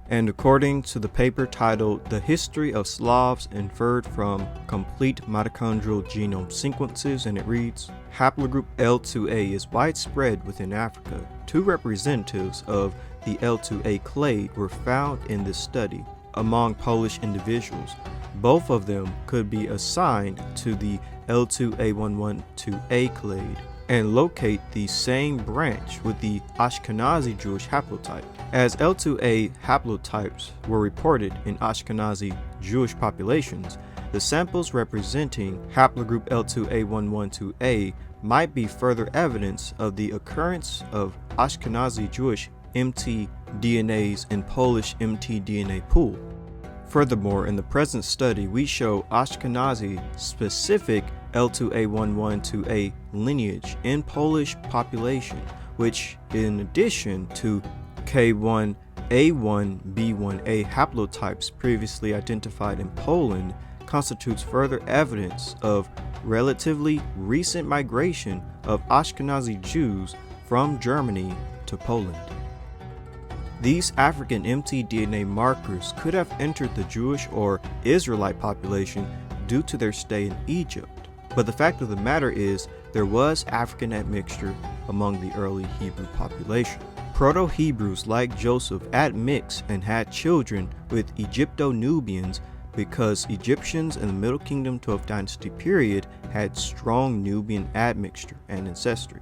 And according to the paper titled The History of Slavs Inferred from Complete Mitochondrial Genome Sequences, and it reads, haplogroup L2A is widespread within Africa. 2 representatives of the L2A clade were found in this study among Polish individuals. Both of them could be assigned to the L2A112A clade and locate the same branch with the Ashkenazi Jewish haplotype. As L2A haplotypes were reported in Ashkenazi Jewish populations, the samples representing haplogroup L2A112A might be further evidence of the occurrence of Ashkenazi Jewish mtDNAs in Polish mtDNA pool. Furthermore, in the present study, we show Ashkenazi specific L2A112A lineage in Polish population, which, in addition to K1A1B1A haplotypes previously identified in Poland, constitutes further evidence of relatively recent migration of Ashkenazi Jews from Germany to Poland. These African mtDNA markers could have entered the Jewish or Israelite population due to their stay in Egypt, but the fact of the matter is there was African admixture among the early Hebrew population. Proto-Hebrews like Joseph admixed and had children with Egypto-Nubians because Egyptians in the Middle Kingdom 12th Dynasty period had strong Nubian admixture and ancestry.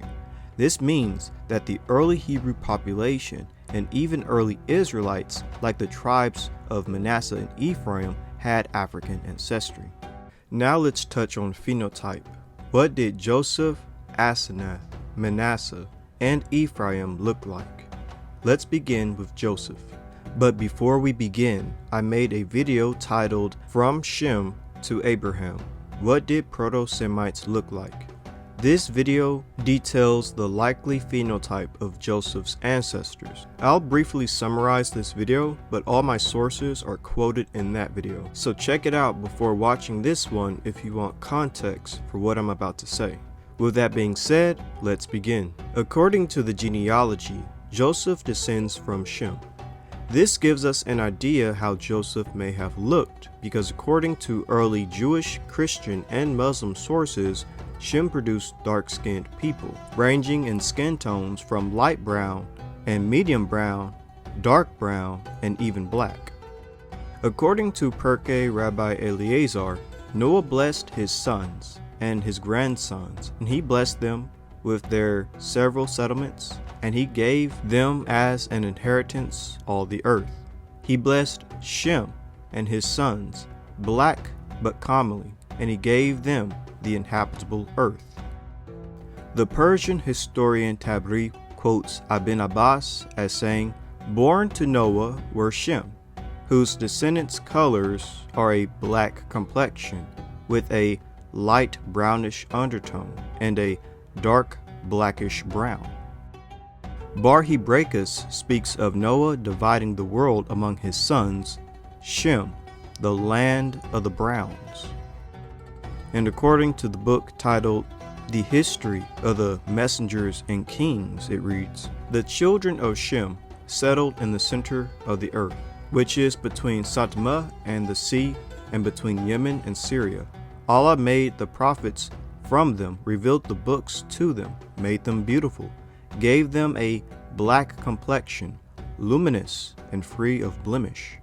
This means that the early Hebrew population and even early Israelites, like the tribes of Manasseh and Ephraim, had African ancestry. Now let's touch on phenotype. What did Joseph, Asenath, Manasseh, and Ephraim look like? Let's begin with Joseph. But before we begin, I made a video titled From Shem to Abraham. What did Proto-Semites look like? This video details the likely phenotype of Joseph's ancestors. I'll briefly summarize this video, but all my sources are quoted in that video. So check it out before watching this one if you want context for what I'm about to say. With that being said, let's begin. According to the genealogy, Joseph descends from Shem. This gives us an idea how Joseph may have looked, because according to early Jewish, Christian, and Muslim sources, Shem produced dark-skinned people, ranging in skin tones from light brown and medium brown, dark brown, and even black. According to Pirkei Rabbi Eliezer, Noah blessed his sons and his grandsons, and he blessed them with their several settlements, and he gave them as an inheritance all the earth. He blessed Shem and his sons, black but commonly, and he gave them the inhabitable earth. The Persian historian Tabri quotes Ibn Abbas as saying, "Born to Noah were Shem, whose descendants' colors are a black complexion with a light brownish undertone and a dark blackish brown." Bar-Hebraicus speaks of Noah dividing the world among his sons, Shem, the land of the browns. And according to the book titled The History of the Messengers and Kings, it reads, "The children of Shem settled in the center of the earth, which is between Satmah and the sea, and between Yemen and Syria. Allah made the prophets from them, revealed the books to them, made them beautiful, gave them a black complexion, luminous and free of blemish."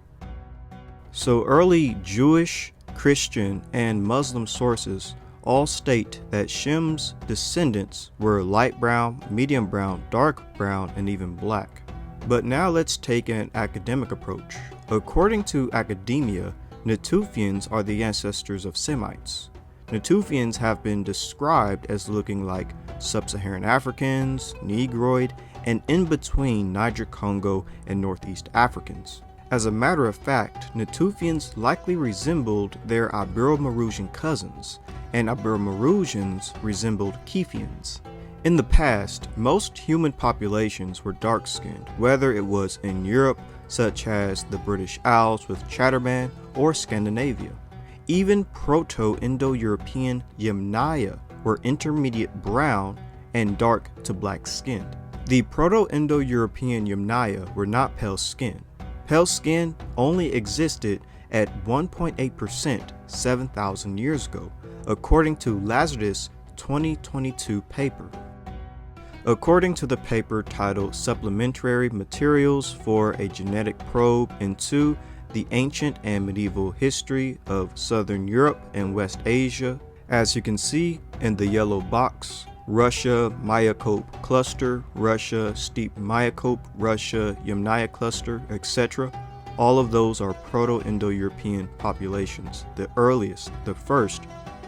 So early Jewish, Christian, and Muslim sources all state that Shem's descendants were light brown, medium brown, dark brown, and even black. But now let's take an academic approach. According to academia, Natufians are the ancestors of Semites. Natufians have been described as looking like sub-Saharan Africans, Negroid, and in between Niger-Congo and Northeast Africans. As a matter of fact, Natufians likely resembled their Ibero-Mauritian cousins, and Ibero-Mauritians resembled Kifians. In the past, most human populations were dark-skinned, whether it was in Europe, such as the British Isles with Chatterban, or Scandinavia. Even Proto-Indo-European Yamnaya were intermediate brown and dark to black-skinned. The Proto-Indo-European Yamnaya were not pale-skinned. Pale skin only existed at 1.8% 7,000 years ago, according to Lazarus' 2022 paper. According to the paper titled Supplementary Materials for a Genetic Probe into the Ancient and Medieval History of Southern Europe and West Asia, as you can see in the yellow box, Russia Myacope cluster, Russia steep Myacope, Russia Yamnaya cluster, etc. All of those are Proto-Indo-European populations, the earliest, the first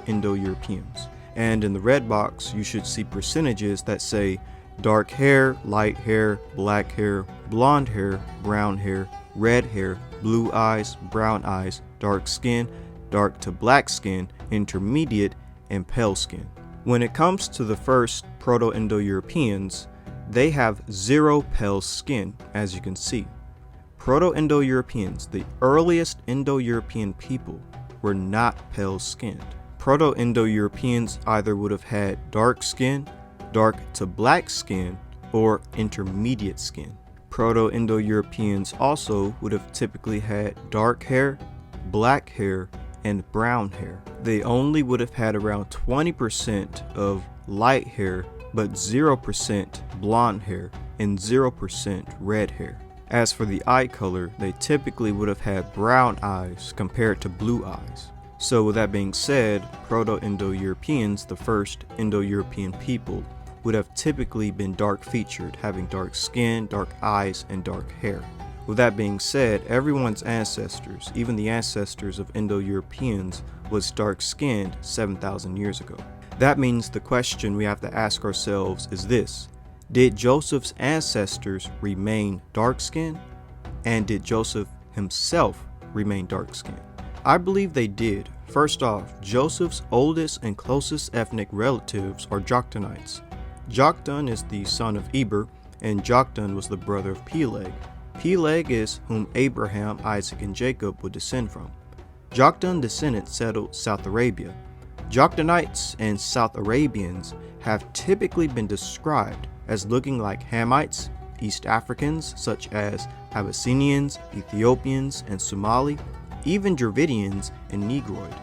Indo-Europeans. And in the red box, you should see percentages that say dark hair, light hair, black hair, blonde hair, brown hair, red hair, blue eyes, brown eyes, dark skin, dark to black skin, intermediate, and pale skin. When it comes to the first Proto-Indo-Europeans, they have zero pale skin, as you can see. Proto-Indo-Europeans, the earliest Indo-European people, were not pale skinned. Proto-Indo-Europeans either would have had dark skin, dark to black skin, or intermediate skin. Proto-Indo-Europeans also would have typically had dark hair, black hair, and brown hair. They only would have had around 20% of light hair, but 0% blonde hair and 0% red hair. As for the eye color, they typically would have had brown eyes compared to blue eyes. So with that being said, Proto-Indo-Europeans, the first Indo-European people, would have typically been dark-featured, having dark skin, dark eyes, and dark hair. With that being said, everyone's ancestors, even the ancestors of Indo-Europeans, was dark-skinned 7,000 years ago. That means the question we have to ask ourselves is this: did Joseph's ancestors remain dark-skinned? And did Joseph himself remain dark-skinned? I believe they did. First off, Joseph's oldest and closest ethnic relatives are Joktonites. Joktan is the son of Eber, and Joktan was the brother of Peleg. Peleg is whom Abraham, Isaac, and Jacob would descend from. Joktan descendants settled South Arabia. Joktonites and South Arabians have typically been described as looking like Hamites, East Africans such as Abyssinians, Ethiopians, and Somali, even Dravidians and Negroid.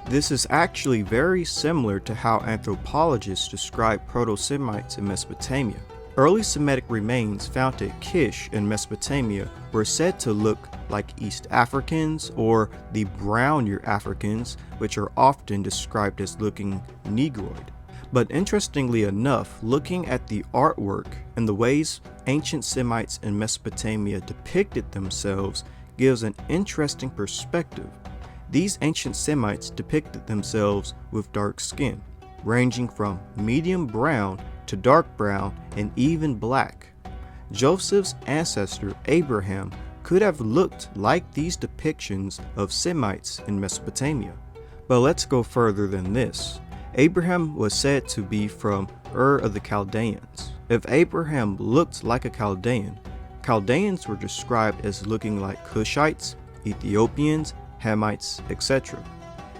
This is actually very similar to how anthropologists describe Proto-Semites in Mesopotamia. Early Semitic remains found at Kish in Mesopotamia were said to look like East Africans or the browner Africans, which are often described as looking Negroid. But interestingly enough, looking at the artwork and the ways ancient Semites in Mesopotamia depicted themselves gives an interesting perspective. These ancient Semites depicted themselves with dark skin, ranging from medium brown to dark brown and even black. Joseph's ancestor Abraham could have looked like these depictions of Semites in Mesopotamia. But let's go further than this. Abraham was said to be from Ur of the Chaldeans. If Abraham looked like a Chaldean, Chaldeans were described as looking like Cushites, Ethiopians, Hamites, etc.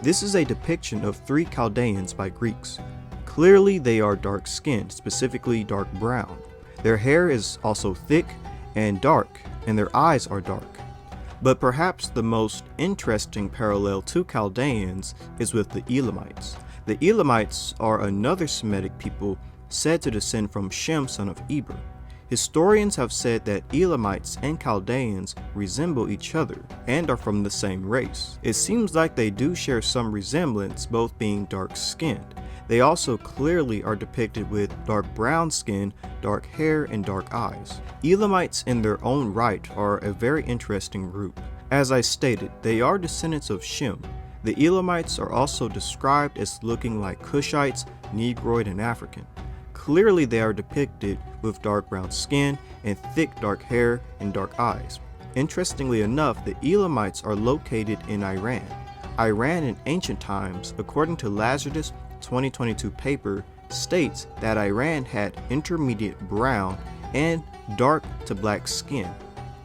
This is a depiction of 3 Chaldeans by Greeks. Clearly they are dark-skinned, specifically dark brown. Their hair is also thick and dark, and their eyes are dark. But perhaps the most interesting parallel to Chaldeans is with the Elamites. The Elamites are another Semitic people said to descend from Shem, son of Eber. Historians have said that Elamites and Chaldeans resemble each other and are from the same race. It seems like they do share some resemblance, both being dark-skinned. They also clearly are depicted with dark brown skin, dark hair, and dark eyes. Elamites in their own right are a very interesting group. As I stated, they are descendants of Shem. The Elamites are also described as looking like Cushites, Negroid, and African. Clearly they are depicted with dark brown skin and thick dark hair and dark eyes. Interestingly enough, the Elamites are located in Iran. Iran in ancient times, according to Lazarus' 2022 paper, states that Iran had intermediate brown and dark to black skin.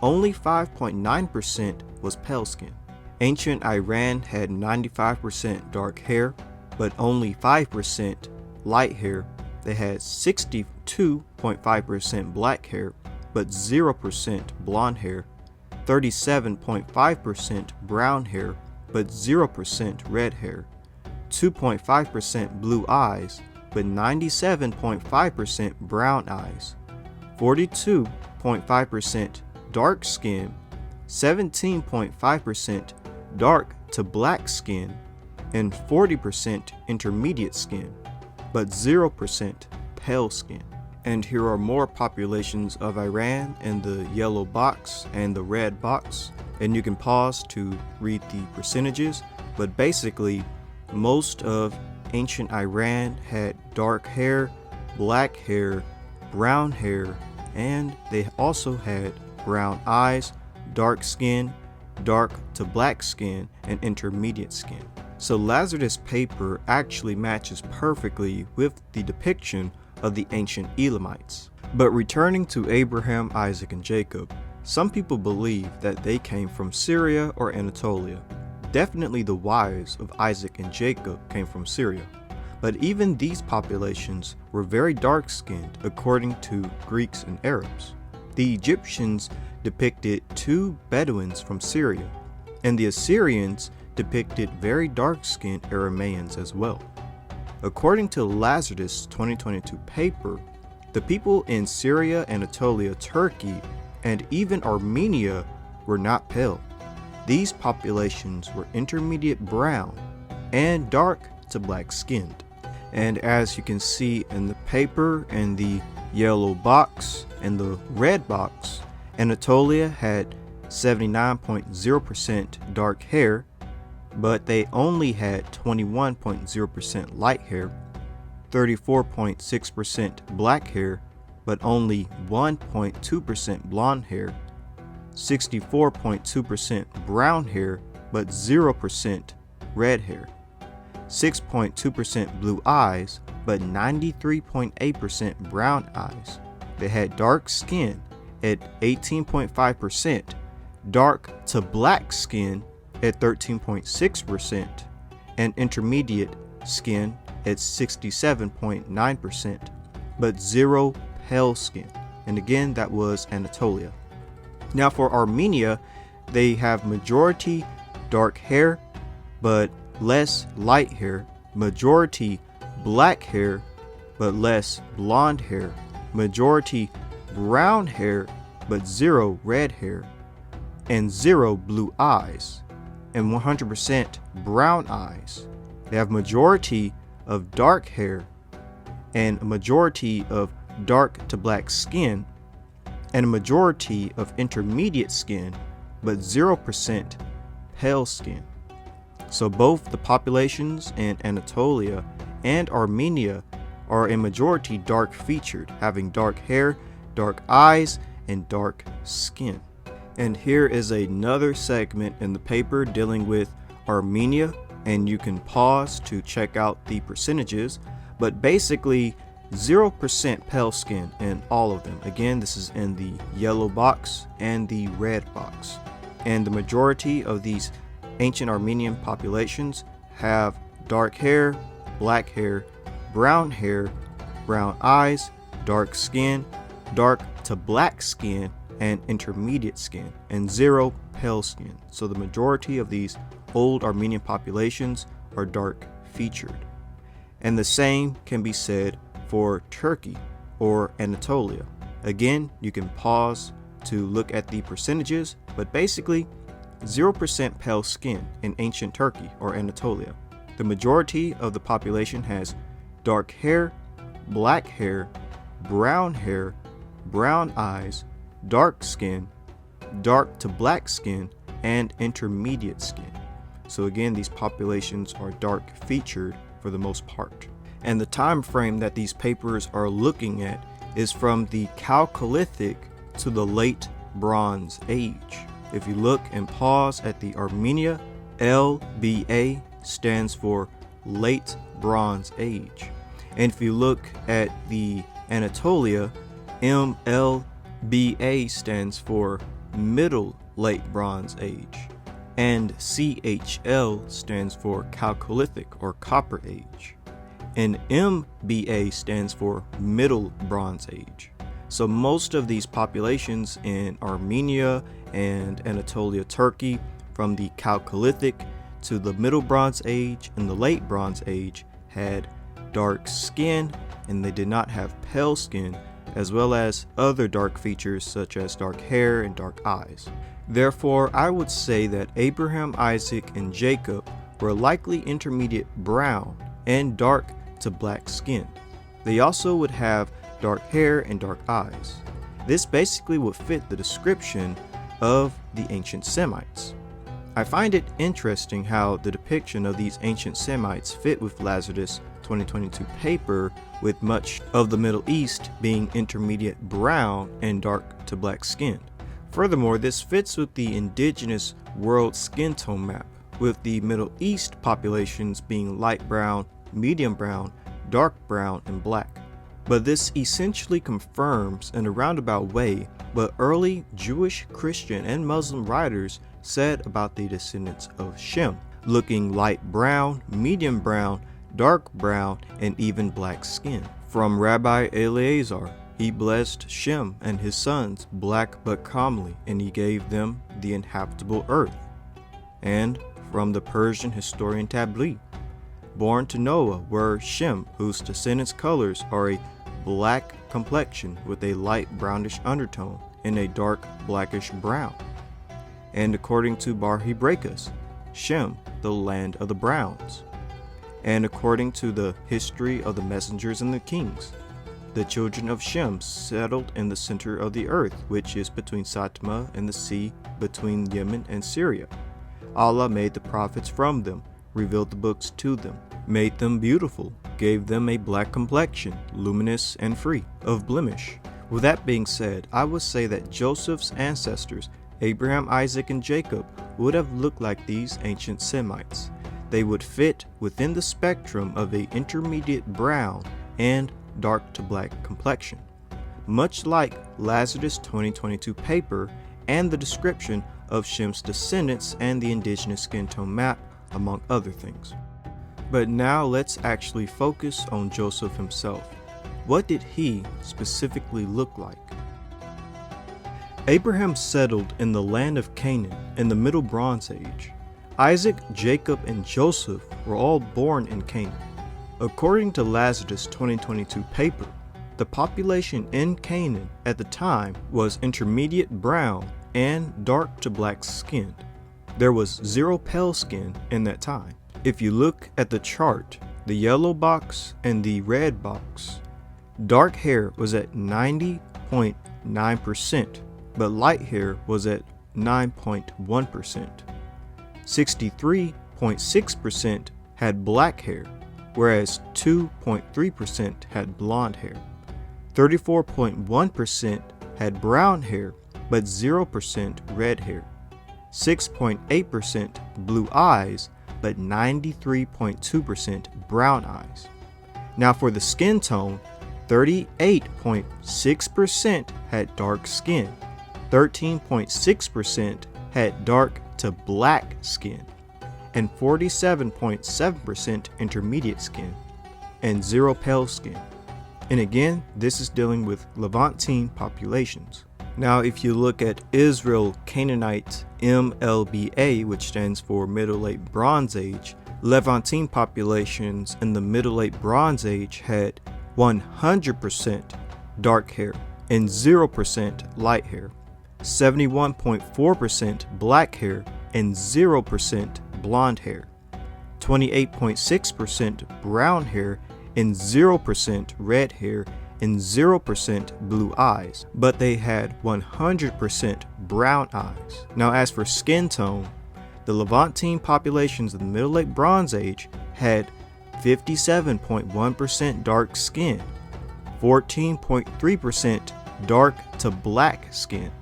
Only 5.9% was pale skin. Ancient Iran had 95% dark hair, but only 5% light hair. They had 62.5% black hair, but 0% blonde hair, 37.5% brown hair, but 0% red hair, 2.5% blue eyes, but 97.5% brown eyes, 42.5% dark skin, 17.5% dark to black skin, and 40% intermediate skin, but 0% pale skin. And here are more populations of Iran in the yellow box and the red box, and you can pause to read the percentages, but basically most of ancient Iran had dark hair, black hair, brown hair, and they also had brown eyes, dark skin, dark to black skin, and intermediate skin. So Lazarus' paper actually matches perfectly with the depiction of the ancient Elamites. But returning to Abraham, Isaac, and Jacob, some people believe that they came from Syria or Anatolia. Definitely the wives of Isaac and Jacob came from Syria. But even these populations were very dark-skinned according to Greeks and Arabs. The Egyptians depicted 2 Bedouins from Syria, and the Assyrians depicted very dark-skinned Aramaeans as well. According to Lazarus' 2022 paper, the people in Syria, Anatolia, Turkey, and even Armenia were not pale. These populations were intermediate brown and dark to black skinned. And as you can see in the paper and the yellow box and the red box, Anatolia had 79.0% dark hair, but they only had 21.0% light hair, 34.6% black hair, but only 1.2% blonde hair, 64.2% brown hair, but 0% red hair, 6.2% blue eyes, but 93.8% brown eyes. They had dark skin at 18.5%, dark to black skin at 13.6%, and intermediate skin at 67.9%, but zero pale skin. And again, that was Anatolia. Now for Armenia, they have majority dark hair, but less light hair, majority black hair, but less blonde hair, majority brown hair, but zero red hair, and zero blue eyes, and 100% brown eyes. They have majority of dark hair and a majority of dark to black skin and a majority of intermediate skin, but 0% pale skin. So both the populations in Anatolia and Armenia are in majority dark featured, having dark hair, dark eyes, and dark skin. And here is another segment in the paper dealing with Armenia, and you can pause to check out the percentages, but basically 0% pale skin in all of them. Again, this is in the yellow box and the red box. And the majority of these ancient Armenian populations have dark hair, black hair, brown eyes, dark skin, dark to black skin, and intermediate skin, and zero pale skin. So the majority of these old Armenian populations are dark featured. And the same can be said for Turkey or Anatolia. Again, you can pause to look at the percentages, but basically 0% pale skin in ancient Turkey or Anatolia. The majority of the population has dark hair, black hair, brown eyes, dark skin, dark to black skin, and intermediate skin. So again, these populations are dark featured for the most part. And the time frame that these papers are looking at is from the Chalcolithic to the late Bronze Age. If you look and pause at the Armenia, LBA stands for Late Bronze Age. And if you look at the Anatolia, MLBA stands for Middle Late Bronze Age. And CHL stands for Chalcolithic or Copper Age. And MBA stands for Middle Bronze Age. So most of these populations in Armenia and Anatolia, Turkey, from the Chalcolithic to the Middle Bronze Age and the Late Bronze Age, had dark skin, and they did not have pale skin, as well as other dark features such as dark hair and dark eyes. Therefore, I would say that Abraham, Isaac, and Jacob were likely intermediate brown and dark to black skin. They also would have dark hair and dark eyes. This basically would fit the description of the ancient Semites. I find it interesting how the depiction of these ancient Semites fit with Lazarus' 2022 paper, with much of the Middle East being intermediate brown and dark to black skin. Furthermore, this fits with the indigenous world skin tone map, with the Middle East populations being light brown, medium brown, dark brown, and black. But this essentially confirms in a roundabout way what early Jewish, Christian, and Muslim writers said about the descendants of Shem, looking light brown, medium brown, dark brown, and even black skin. From Rabbi Eleazar, he blessed Shem and his sons black but comely, and he gave them the inhabitable earth. And from the Persian historian Tabli, born to Noah were Shem, whose descendants' colors are a black complexion with a light brownish undertone and a dark blackish brown. And according to Bar Hebraicus, Shem, the land of the browns. and according to the history of the messengers and the kings. The children of Shem settled in the center of the earth, which is between Satma and the sea between Yemen and Syria. Allah made the prophets from them, revealed the books to them, made them beautiful, gave them a black complexion, luminous and free of blemish. With that being said, I would say that Joseph's ancestors, Abraham, Isaac, and Jacob, would have looked like these ancient Semites. They would fit within the spectrum of an intermediate brown and dark to black complexion, much like Lazarus 2022 paper and the description of Shem's descendants and the indigenous skin tone map, among other things. But now let's actually focus on Joseph himself. What did he specifically look like? Abraham settled in the land of Canaan in the Middle Bronze Age. Isaac, Jacob, and Joseph were all born in Canaan. According to Lazarus 2022 paper, the population in Canaan at the time was intermediate brown and dark to black skinned. There was zero pale skin in that time. If you look at the chart, the yellow box and the red box, dark hair was at 90.9%, but light hair was at 9.1%. 63.6% had black hair, whereas 2.3% had blonde hair. 34.1% had brown hair, but 0% red hair. 6.8% blue eyes, but 93.2% brown eyes. Now for the skin tone, 38.6% had dark skin, 13.6% had dark to black skin, and 47.7% intermediate skin, and 0 pale skin. And again, this is dealing with Levantine populations. Now, if you look at Israel Canaanite MLBA, which stands for Middle Late Bronze Age, Levantine populations in the Middle Late Bronze Age had 100% dark hair and 0% light hair, 71.4% black hair and 0% blonde hair, 28.6% brown hair and 0% red hair and 0% blue eyes, but they had 100% brown eyes. Now as for skin tone, the Levantine populations of the Middle Late Bronze Age had 57.1% dark skin, 14.3% dark to black skin,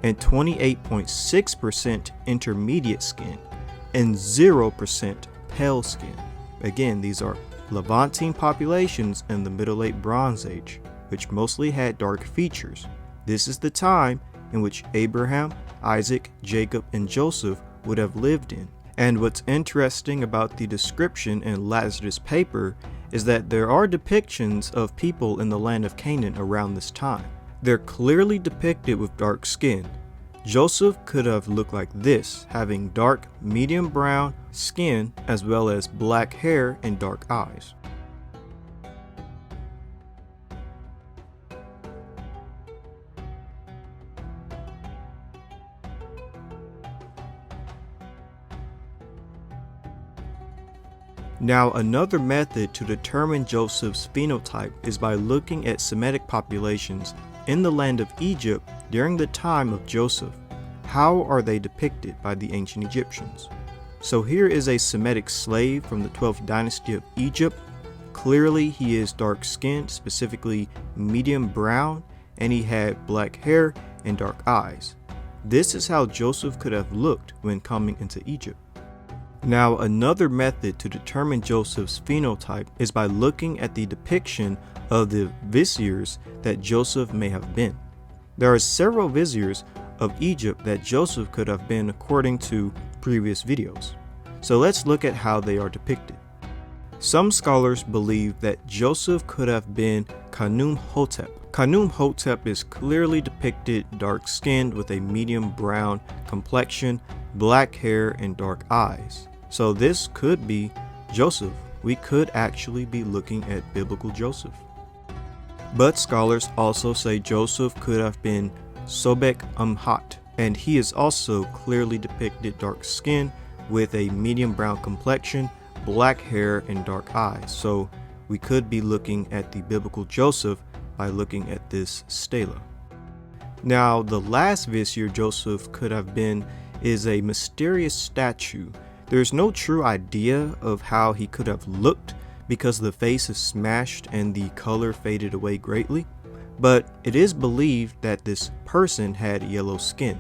and 28.6% intermediate skin, and 0% pale skin. Again, these are Levantine populations in the Middle Late Bronze Age, which mostly had dark features. This is the time in which Abraham, Isaac, Jacob, and Joseph would have lived in. And what's interesting about the description in Lazarus' paper is that there are depictions of people in the land of Canaan around this time. They're clearly depicted with dark skin. Joseph could have looked like this, having dark, medium brown skin as well as black hair and dark eyes. Now, another method to determine Joseph's phenotype is by looking at Semitic populations in the land of Egypt during the time of Joseph. How are they depicted by the ancient Egyptians? So here is a Semitic slave from the 12th dynasty of Egypt. Clearly he is dark-skinned, specifically medium brown, and he had black hair and dark eyes. This is how Joseph could have looked when coming into Egypt. Now, another method to determine Joseph's phenotype is by looking at the depiction of the viziers that Joseph may have been. There are several viziers of Egypt that Joseph could have been according to previous videos. So let's look at how they are depicted. Some scholars believe that Joseph could have been Khnum-Hotep. Khnum-Hotep is clearly depicted dark-skinned with a medium brown complexion, black hair, and dark eyes. So this could be Joseph. We could actually be looking at biblical Joseph. But scholars also say Joseph could have been Sobek-Amhat, and he is also clearly depicted dark skin with a medium brown complexion, black hair and dark eyes. So we could be looking at the biblical Joseph by looking at this stela. Now, the last vizier Joseph could have been is a mysterious statue. There's no true idea of how he could have looked because the face is smashed and the color faded away greatly, but it is believed that this person had yellow skin.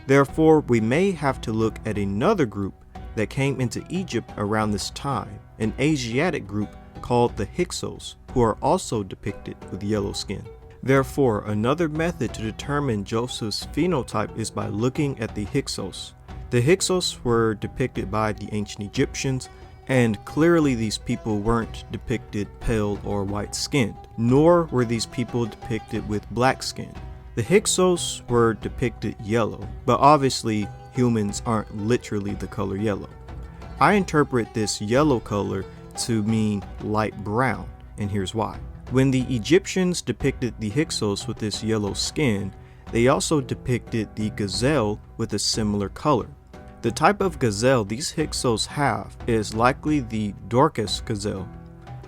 Therefore, we may have to look at another group that came into Egypt around this time, an Asiatic group called the Hyksos, who are also depicted with yellow skin. Therefore, another method to determine Joseph's phenotype is by looking at the Hyksos. The Hyksos were depicted by the ancient Egyptians, and clearly these people weren't depicted pale or white-skinned, nor were these people depicted with black skin. The Hyksos were depicted yellow, but obviously humans aren't literally the color yellow. I interpret this yellow color to mean light brown, and here's why. When the Egyptians depicted the Hyksos with this yellow skin, they also depicted the gazelle with a similar color. The type of gazelle these Hyksos have is likely the Dorcas gazelle.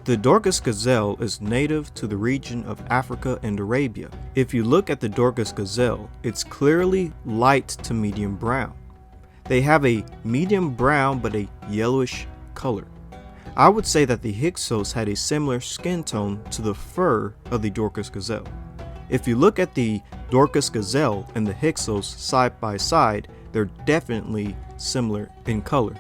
The Dorcas gazelle is native to the region of Africa and Arabia. If you look at the Dorcas gazelle, it's clearly light to medium brown. They have a medium brown but a yellowish color. I would say that the Hyksos had a similar skin tone to the fur of the Dorcas gazelle. If you look at the Dorcas gazelle and the Hyksos side by side, they're definitely similar in color.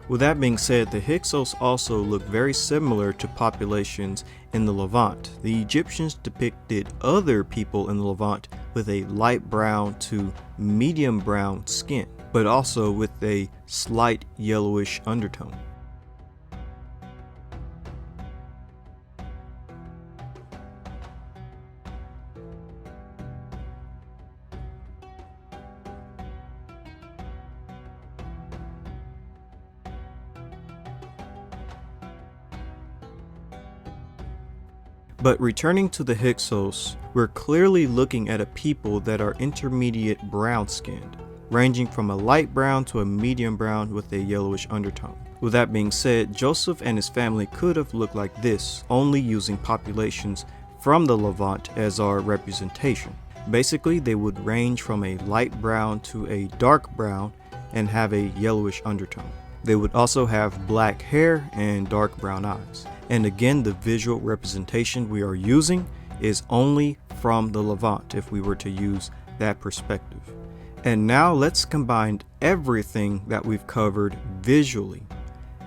With that being said, the Hyksos also look very similar to populations in the Levant. The Egyptians depicted other people in the Levant with a light brown to medium brown skin, but also with a slight yellowish undertone. But returning to the Hyksos, we're clearly looking at a people that are intermediate brown skinned, ranging from a light brown to a medium brown with a yellowish undertone. With that being said, Joseph and his family could have looked like this, only using populations from the Levant as our representation. Basically, they would range from a light brown to a dark brown and have a yellowish undertone. They would also have black hair and dark brown eyes. And again, the visual representation we are using is only from the Levant if we were to use that perspective. And now let's combine everything that we've covered visually.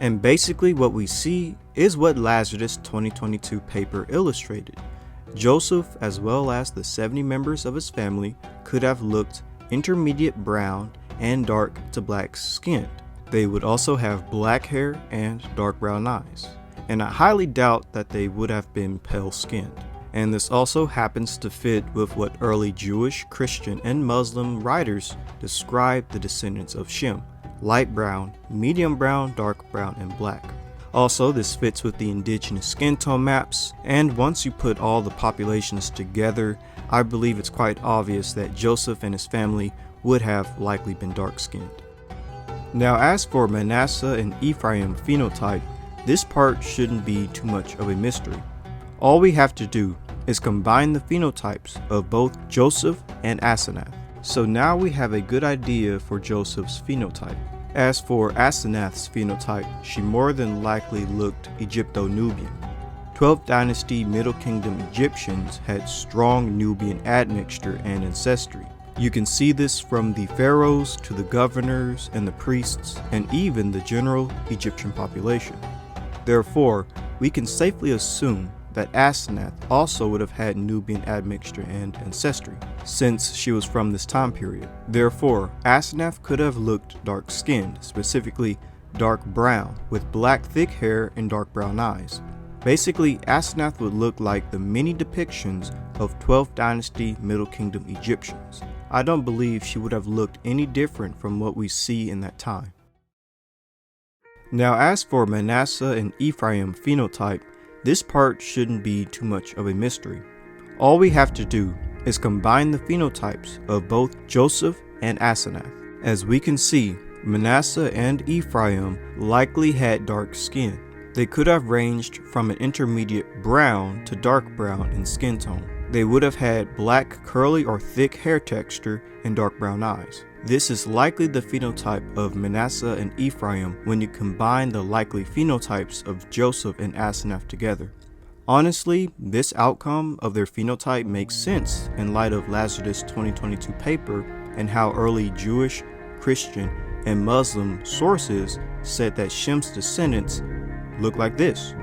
And basically what we see is what Lazarus 2022 paper illustrated. Joseph, as well as the 70 members of his family, could have looked intermediate brown and dark to black skinned. They would also have black hair and dark brown eyes. And I highly doubt that they would have been pale skinned. And this also happens to fit with what early Jewish, Christian, and Muslim writers describe the descendants of Shem: light brown, medium brown, dark brown, and black. Also, this fits with the indigenous skin tone maps, and once you put all the populations together, I believe it's quite obvious that Joseph and his family would have likely been dark skinned. Now, as for Manasseh and Ephraim phenotype, this part shouldn't be too much of a mystery. All we have to do is combine the phenotypes of both Joseph and Asenath. So now we have a good idea for Joseph's phenotype. As for Asenath's phenotype, she more than likely looked Egypto-Nubian. 12th Dynasty Middle Kingdom Egyptians had strong Nubian admixture and ancestry. You can see this from the pharaohs to the governors and the priests and even the general Egyptian population. Therefore, we can safely assume that Asenath also would have had Nubian admixture and ancestry, since she was from this time period. Therefore, Asenath could have looked dark-skinned, specifically dark brown, with black thick hair and dark brown eyes. Basically, Asenath would look like the many depictions of 12th Dynasty Middle Kingdom Egyptians. I don't believe she would have looked any different from what we see in that time. Now, as for Manasseh and Ephraim phenotype, This part shouldn't be too much of a mystery. All we have to do is combine the phenotypes of both Joseph and Asenath. As we can see, Manasseh and Ephraim likely had dark skin. They could have ranged from an intermediate brown to dark brown in skin tone. They would have had black, curly, or thick hair texture and dark brown eyes. This is likely the phenotype of Manasseh and Ephraim when you combine the likely phenotypes of Joseph and Asenath together. Honestly, this outcome of their phenotype makes sense in light of Lazarus' 2022 paper and how early Jewish, Christian, and Muslim sources said that Shem's descendants look like this.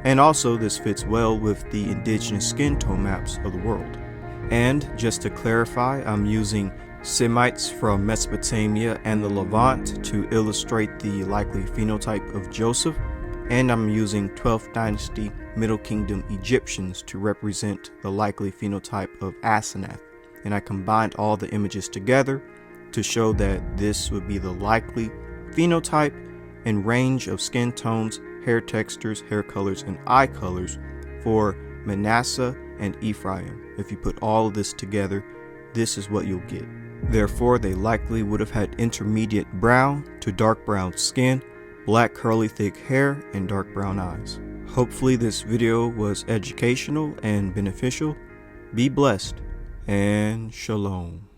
And also this fits well with the indigenous skin tone maps of the world. And just to clarify, I'm using Semites from Mesopotamia and the Levant to illustrate the likely phenotype of Joseph, and I'm using 12th Dynasty Middle Kingdom Egyptians to represent the likely phenotype of Asenath. And I combined all the images together to show that this would be the likely phenotype and range of skin tones, hair textures, hair colors, and eye colors for Manasseh and Ephraim. If you put all of this together, this is what you'll get. Therefore, they likely would have had intermediate brown to dark brown skin, black curly thick hair, and dark brown eyes. Hopefully this video was educational and beneficial. Be blessed, and shalom.